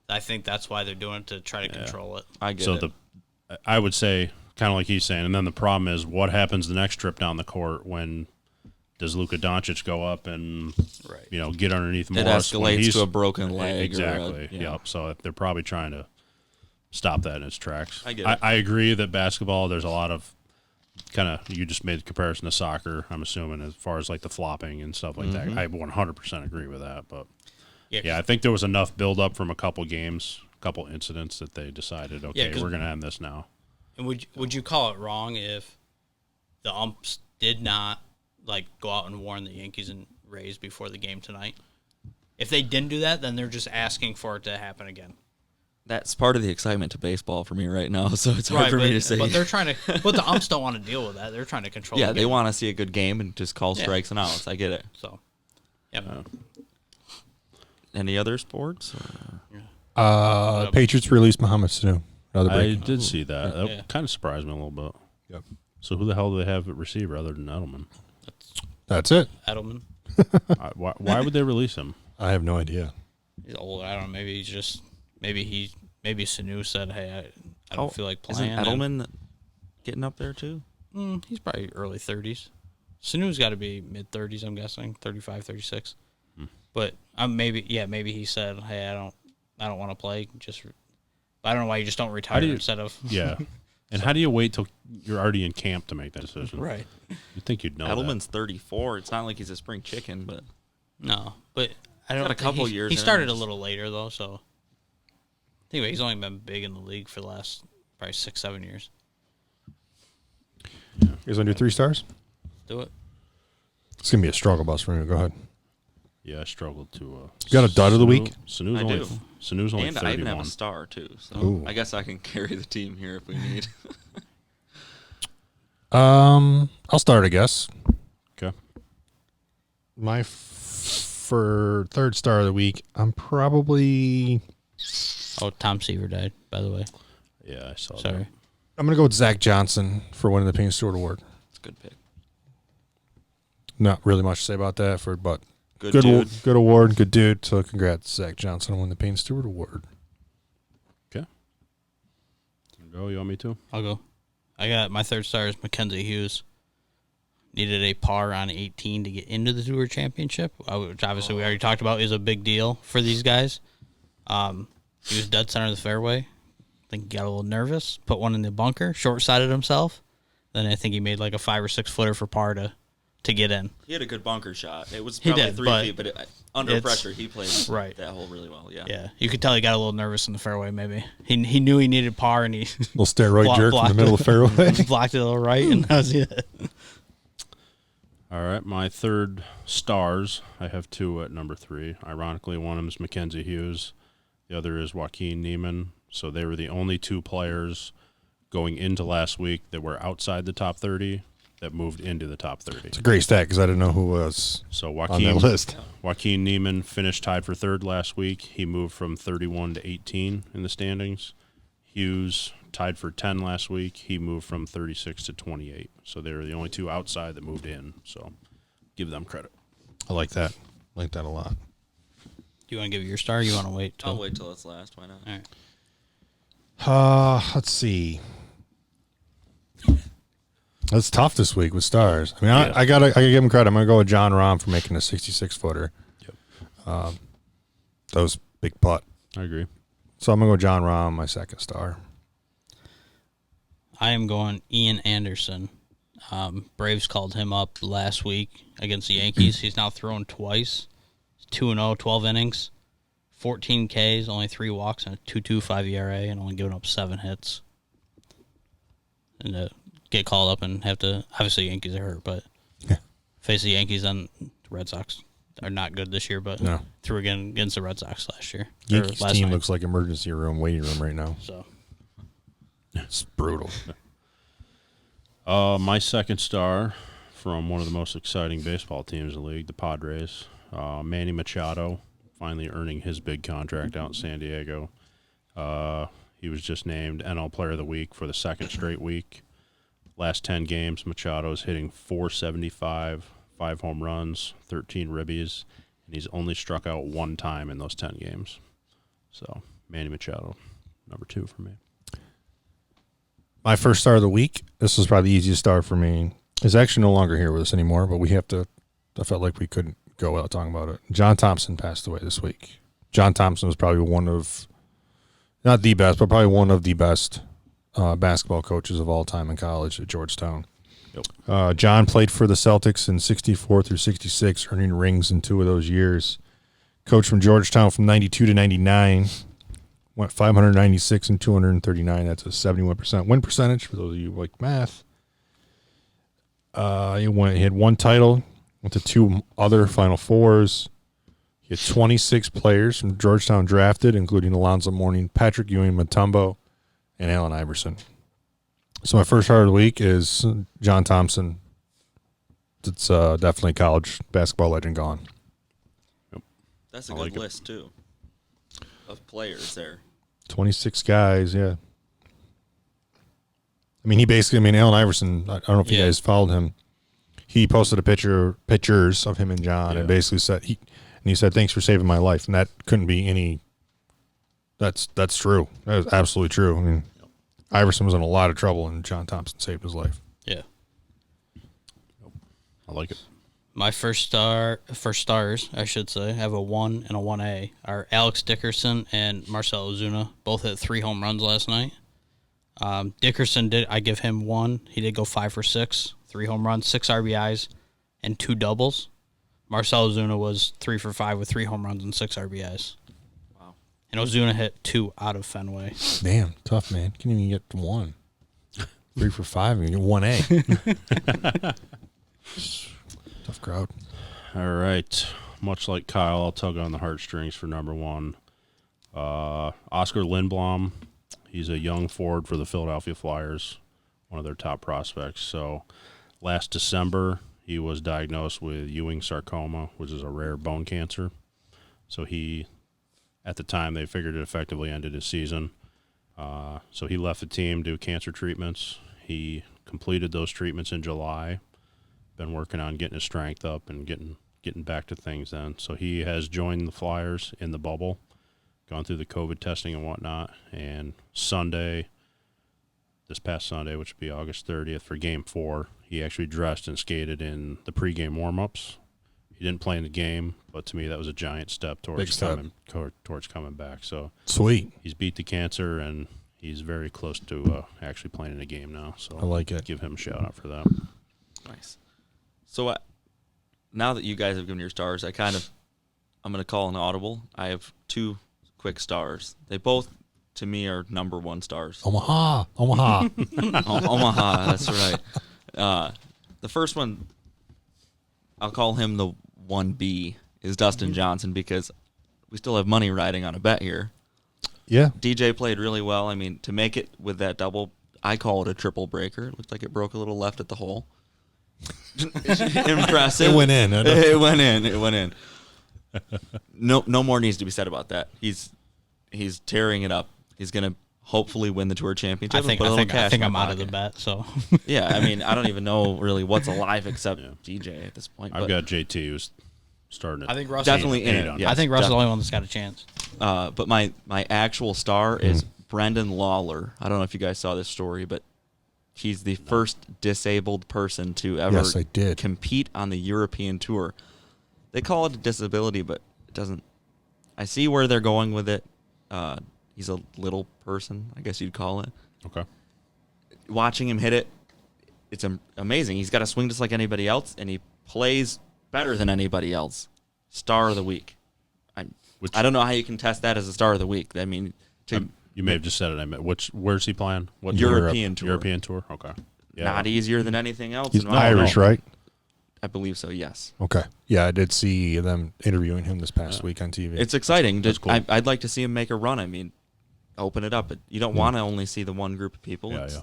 I think that's why they're doing it, to try to control it. I get so it. I would say, kind of like he's saying, and then the problem is what happens the next trip down the court when does Luka Doncic go up and get underneath It Morris? when escalates he's- to a broken leg. Exactly. Or Yep. So they're probably trying to stop that in its tracks. I get it. I agree that basketball, there's a lot of kind of, you just made the comparison to soccer, I'm assuming, as far as like the flopping and stuff like that. I 100% agree with that. But yeah, I think there was enough build up from a couple games, a couple incidents that they decided, okay, 'cause- we're going to end this now. And would you call it wrong if the umps did not go out and warn the Yankees and Rays before the game tonight? If they didn't do that, then they're just asking for it to happen again. That's part of the excitement to baseball for me right now, so it's hard for me to say. But they're trying to. But the umps don't want to deal with that. They're trying to control. Yeah, the they game. want to see a good game and just call strikes and outs. I get it. So, yep. Any other sports? Patriots released Mohamed Sanu. Another I break. did see that. That kind of surprised me a little bit. Yep. So who the hell do they have at receiver other than Edelman? That's it. Edelman. Why would they release him? I have no idea. He's old. I don't know. Maybe he's just. Maybe Sanu said, "Hey, I don't feel like playing." Isn't Edelman getting up there too? He's probably early 30s. Sanu's got to be mid 30s. I'm guessing 35, 36. But maybe he said, "Hey, I don't want to play." I don't know why you just don't retire instead of. Yeah. And how do you wait till you're already in camp to make that decision? Right. You'd think you'd know. Edelman's 34. It's not like he's a spring chicken, but No, but I don't. got a couple years. He in started him. a little later though, so. Anyway, he's only been big in the league for the last probably 6-7 years. You guys want to do 3 stars? Do it. It's going to be a struggle bus for me. Go ahead. Yeah, I struggled to. You got a dud of the week? Sanu's I only, do. Sanu's only And 31. I even have a star too, so Ooh. I guess I can carry the team here if we need. I'll start, I guess. Okay. My for third star of the week, I'm probably Oh, Tom Seaver died, by the way. Yeah, I saw that. Sorry. I'm going to go with Zach Johnson for winning the Pain Stewart Award. It's a good pick. Not really much to say about that, but Good good dude. good award, good dude. So congrats, Zach Johnson, on winning the Pain Stewart Award. Okay. Go. You want me to? I'll go. I got my third star is Mackenzie Hughes. Needed a par on 18 to get into the Tour Championship, which obviously we already talked about is a big deal for these guys. He was dead center of the fairway. I think he got a little nervous, put one in the bunker, short-sided himself. Then I think he made like a 5 or 6 footer for par to get in. He had a good bunker shot. It was He probably did, 3 but feet, but under pressure, he played right. that hole really well. Yeah. Yeah, you could tell he got a little nervous in the fairway. Maybe he knew he needed par, and he Little steroid jerk from the middle of the fairway. blocked it a little right, and that was it. All right, my third stars. I have 2 at number 3. Ironically, one of them is Mackenzie Hughes. The other is Joaquin Neiman. So they were the only 2 players going into last week that were outside the top 30 that moved into the top 30. It's a great stat because I didn't know who was So on that list. Joaquin Neiman finished tied for 3rd last week. He moved from 31 to 18 in the standings. Hughes tied for 10 last week. He moved from 36 to 28. So they were the only 2 outside that moved in. So give them credit. I like that. I like that a lot. Do you want to give it your star? Or you want to wait? I'll wait till it's last. Why not? All right. Let's see. That's tough this week with stars. I mean, I gotta give him credit. I'm gonna go with John Rahm for making a 66-footer. Yep. That was big putt. I agree. So I'm gonna go John Rahm, my second star. I am going Ian Anderson. Braves called him up last week against the Yankees. He's now thrown twice. 2-0, 12 innings, 14 Ks, only 3 walks, and a 2.25 ERA, and only giving up 7 hits. And to get called up and have to, obviously the Yankees are hurt, but face the Yankees, and the Red Sox are not good this year, but threw again against the Red Sox last year. Yankees last team night. looks like emergency room, waiting room right now. So It's brutal. My second star from one of the most exciting baseball teams in the league, the Padres, Manny Machado, finally earning his big contract out in San Diego. He was just named NL Player of the Week for the 2nd straight week. Last 10 games, Machado's hitting .475, 5 home runs, 13 ribbies, and he's only struck out 1 time in those 10 games. So, Manny Machado, number 2 for me. My first star of the week, this was probably the easiest star for me, is actually no longer here with us anymore, but we have to, I felt like we couldn't go without talking about it. John Thompson passed away this week. John Thompson was probably one of, not the best, but probably one of the best basketball coaches of all time in college at Georgetown. Yep. John played for the Celtics in 64 through 66, earning rings in 2 of those years. Coached from Georgetown from 92 to 99. Went 596 and 239. That's a 71% win percentage for those of you who like math. He had 1 title, went to 2 other Final Fours. He had 26 players from Georgetown drafted, including Alonzo Mourning, Patrick Ewing, Mutombo, and Allen Iverson. So my first start of the week is John Thompson. It's definitely college basketball legend gone. That's a good list, too, of players there. 26 guys, yeah. I mean, Allen Iverson, I don't know if you guys followed him. He posted pictures of him and John, and basically said, he said, thanks for saving my life. And that couldn't be any, that's true. That is absolutely true. I mean, Iverson was in a lot of trouble, and John Thompson saved his life. Yeah. I like it. My first stars, I should say, have a 1 and a 1A, are Alex Dickerson and Marcell Ozuna. Both hit 3 home runs last night. Dickerson I give him 1. He did go 5 for 6, 3 home runs, 6 RBIs, and 2 doubles. Marcell Ozuna was 3 for 5 with 3 home runs and 6 RBIs. Wow. And Ozuna hit 2 out of Fenway. Damn, tough, man. Can't even get 1. 3 for 5, and you get 1A. Tough crowd. All right. Much like Kyle, I'll tug on the heartstrings for number 1. Oscar Lindblom. He's a young forward for the Philadelphia Flyers, one of their top prospects. So last December, he was diagnosed with Ewing sarcoma, which is a rare bone cancer. So at the time, they figured it effectively ended his season. So he left the team to do cancer treatments. He completed those treatments in July. Been working on getting his strength up and getting back to things then. So he has joined the Flyers in the bubble, gone through the COVID testing and whatnot. And this past Sunday, which would be August 30th for Game 4, he actually dressed and skated in the pregame warm-ups. He didn't play in the game, but to me that was a giant step towards coming back. So sweet. He's beat the cancer, and he's very close to actually playing in a game now. So I like it. Give him a shout-out for that. Nice. So now that you guys have given your stars, I'm going to call an audible. I have 2 quick stars. They both, to me, are number 1 stars. Omaha. Omaha, that's right. The first one, I'll call him the 1B, is Dustin Johnson, because we still have money riding on a bet here. Yeah. DJ played really well. I mean, to make it with that double, I call it a triple breaker. It looked like it broke a little left at the hole. Impressive. It went in. It went in. No more needs to be said about that. He's tearing it up. He's gonna hopefully win the Tour Championship. I think I'm out of the bet. So yeah, I mean, I don't even know really what's alive except DJ at this point. I've got JT who's starting it. I think Russ definitely in it. Yes, I think Russ is the only one that's got a chance. But my actual star is Brendan Lawler. I don't know if you guys saw this story, but he's the first disabled person to ever compete on the European Tour. They call it a disability, but it doesn't. I see where they're going with it. He's a little person, I guess you'd call it. Okay. Watching him hit it, it's amazing. He's got a swing just like anybody else, and he plays better than anybody else. Star of the week. I don't know how you can test that as a star of the week. I mean, you may have just said it. Where's he playing? What European Tour? European Tour. Okay. Yeah. Not easier than anything else. He's Irish, right? I believe so. Yes. Okay. Yeah, I did see them interviewing him this past week on TV. It's exciting. That's cool. I'd like to see him make a run. I mean, open it up. But you don't want to only see the one group of people. Yeah, it's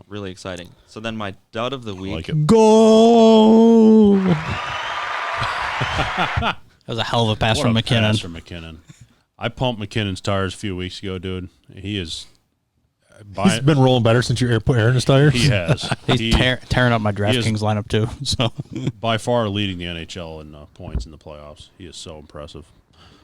really exciting. So then my dud of the week. I like it. Go! That was a hell of a pass from McKinnon. I pumped McKinnon's tires a few weeks ago, dude. He's been rolling better since you put air in his tires. He has. He's tearing up my DraftKings lineup too. So by far leading the NHL in points in the playoffs. He is so impressive.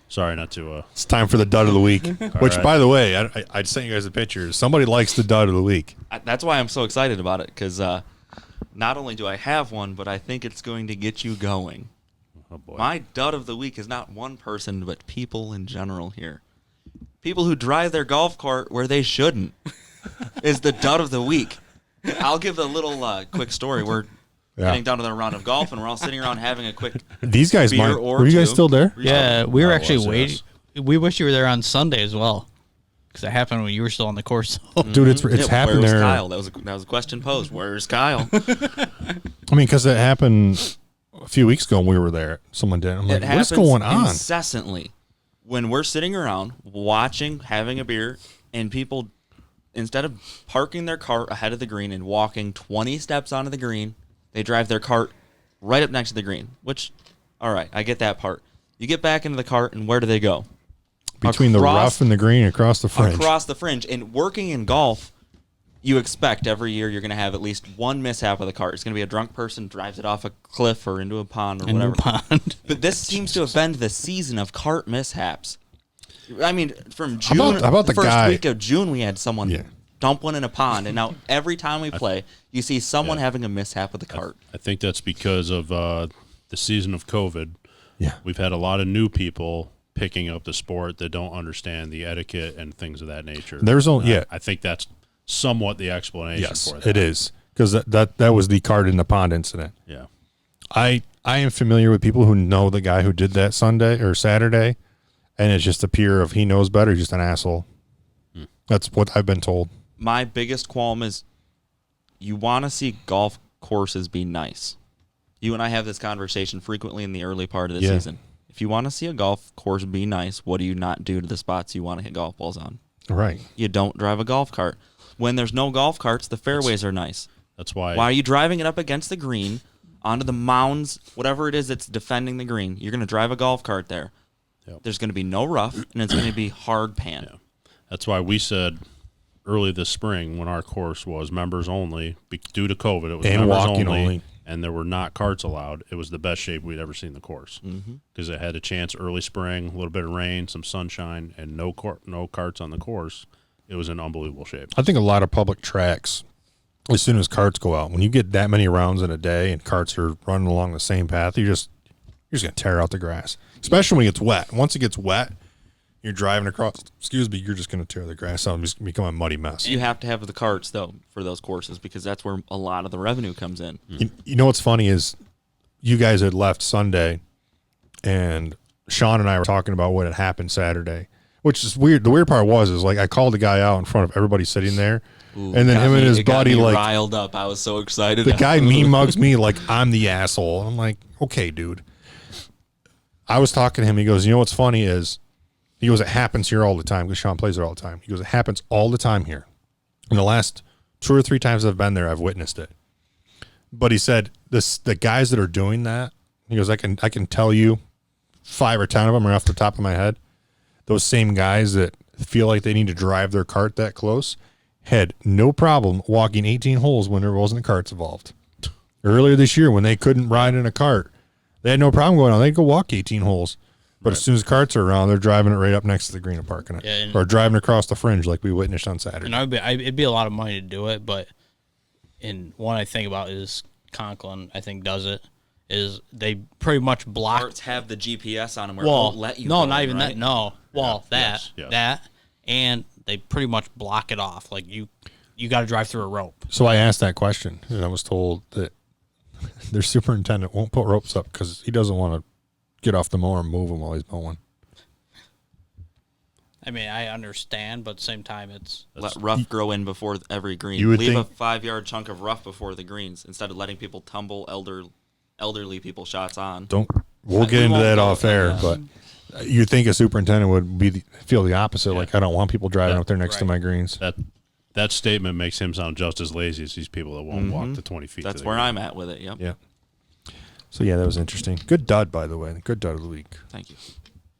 Sorry not to. It's time for the dud of the week. Which, right. by the way, I sent you guys a picture. Somebody likes the dud of the week. That's why I'm so excited about it, because not only do I have one, but I think it's going to get you going. Oh boy. My dud of the week is not one person, but people in general here. People who drive their golf cart where they shouldn't is the dud of the week. I'll give a little quick story. We're getting down to the round of golf, and we're all sitting around having a quick These guys beer might. or Were you guys two. still there? yeah, we were I actually was, waiting. yes. We wish you were there on Sunday as well, because that happened when you were still on the course. Dude, it's happened where was there. Kyle? That was a question posed. Where's Kyle? I mean, because it happened a few weeks ago when we were there. Someone did. I'm like, It what's happens going on? incessantly. When we're sitting around watching, having a beer, and people, instead of parking their cart ahead of the green and walking 20 steps onto the green, they drive their cart right up next to the green, which, all right, I get that part. You get back into the cart, and where do they go? Between the rough and the green, across the fringe. Across the fringe. And working in golf, you expect every year you're going to have at least one mishap with a cart. It's going to be a drunk person drives it off a cliff or into a pond or whatever. But this seems to have been the season of cart mishaps. I mean, from June, how about the first guy? week of June, we had someone dump one in a pond, and now every time we play, you see someone having a mishap with a cart. I think that's because of the season of COVID. Yeah. We've had a lot of new people picking up the sport that don't understand the etiquette and things of that nature. I think that's somewhat the explanation for that. It is, because that was the cart in the pond incident. Yeah. I am familiar with people who know the guy who did that Sunday or Saturday, and it's just a pure of he knows better, he's just an asshole. That's what I've been told. My biggest qualm is you want to see golf courses be nice. You and I have this conversation frequently in the early part of the season. If you want to see a golf course be nice, what do you not do to the spots you want to hit golf balls on? Right. You don't drive a golf cart. When there's no golf carts, the fairways are nice. That's why. Why are you driving it up against the green, onto the mounds, whatever it is that's defending the green? You're going to drive a golf cart there. Yep. There's going to be no rough, and it's going to be hard pan. Yeah. That's why we said early this spring when our course was members only, due to COVID, it was and members walking only. And there were not carts allowed. It was the best shape we'd ever seen the course because it had a chance early spring, a little bit of rain, some sunshine, and no carts on the course. It was in unbelievable shape. I think a lot of public tracks, as soon as carts go out, when you get that many rounds in a day and carts are running along the same path, you're just going to tear out the grass, especially when it gets wet. Once it gets wet, you're driving across, you're just going to tear the grass out and just become a muddy mess. You have to have the carts, though, for those courses because that's where a lot of the revenue comes in. You know what's funny is you guys had left Sunday, and Sean and I were talking about what had happened Saturday, which is weird. The weird part is like I called the guy out in front of everybody sitting there, and then him and his buddy like riled up. I was so excited. The guy mean mugs me like I'm the asshole. I'm like, okay, dude. I was talking to him. He goes, you know what's funny is, he goes, it happens here all the time because Sean plays it all the time. He goes, it happens all the time here. In the last 2 or 3 times I've been there, I've witnessed it. But he said the guys that are doing that, he goes, I can tell you 5 or 10 of them are off the top of my head. Those same guys that feel like they need to drive their cart that close had no problem walking 18 holes when there wasn't carts involved. Earlier this year when they couldn't ride in a cart, they had no problem going on. They'd go walk 18 holes. But as soon as carts are around, they're driving it right up next to the green and parking it. Or driving across the fringe like we witnessed on Saturday. And it'd be a lot of money to do it, but one I think about is Conklin, I think, does it, is they pretty much block. Carts have the GPS on them where it won't let you No, go not in, even right? that. No. Well, Yes. that, and they pretty much block it off. Like, you got to drive through a rope. So I asked that question, and I was told that their superintendent won't put ropes up because he doesn't want to get off the mower and move them while he's mowing. I mean, I understand, but at the same time, let rough grow in before every green. You would Leave think, a 5-yard chunk of rough before the greens instead of letting people tumble elderly people shots on. We'll get into that off air, yeah. but you think a superintendent would feel the opposite, like I don't want people driving up there next to my greens. That statement makes him sound just as lazy as these people that won't walk the 20 feet. That's where I'm at with it. Yep. Yeah. So yeah, that was interesting. Good dud, by the way. Good dud of the week. Thank you.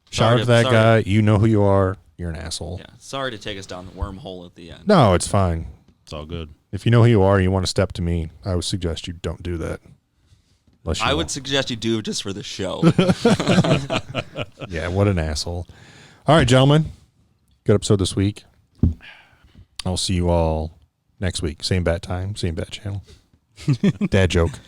Shout out to that guy. You know who you are. You're an asshole. Yeah. Sorry to take us down the wormhole at the end. No, it's fine. It's all good. If you know who you are and you want to step to me, I would suggest you don't do that. I would suggest you do it just for the show. Yeah, what an asshole. All right, gentlemen. Good episode this week. I'll see you all next week. Same bat time, same bat channel. Dad joke.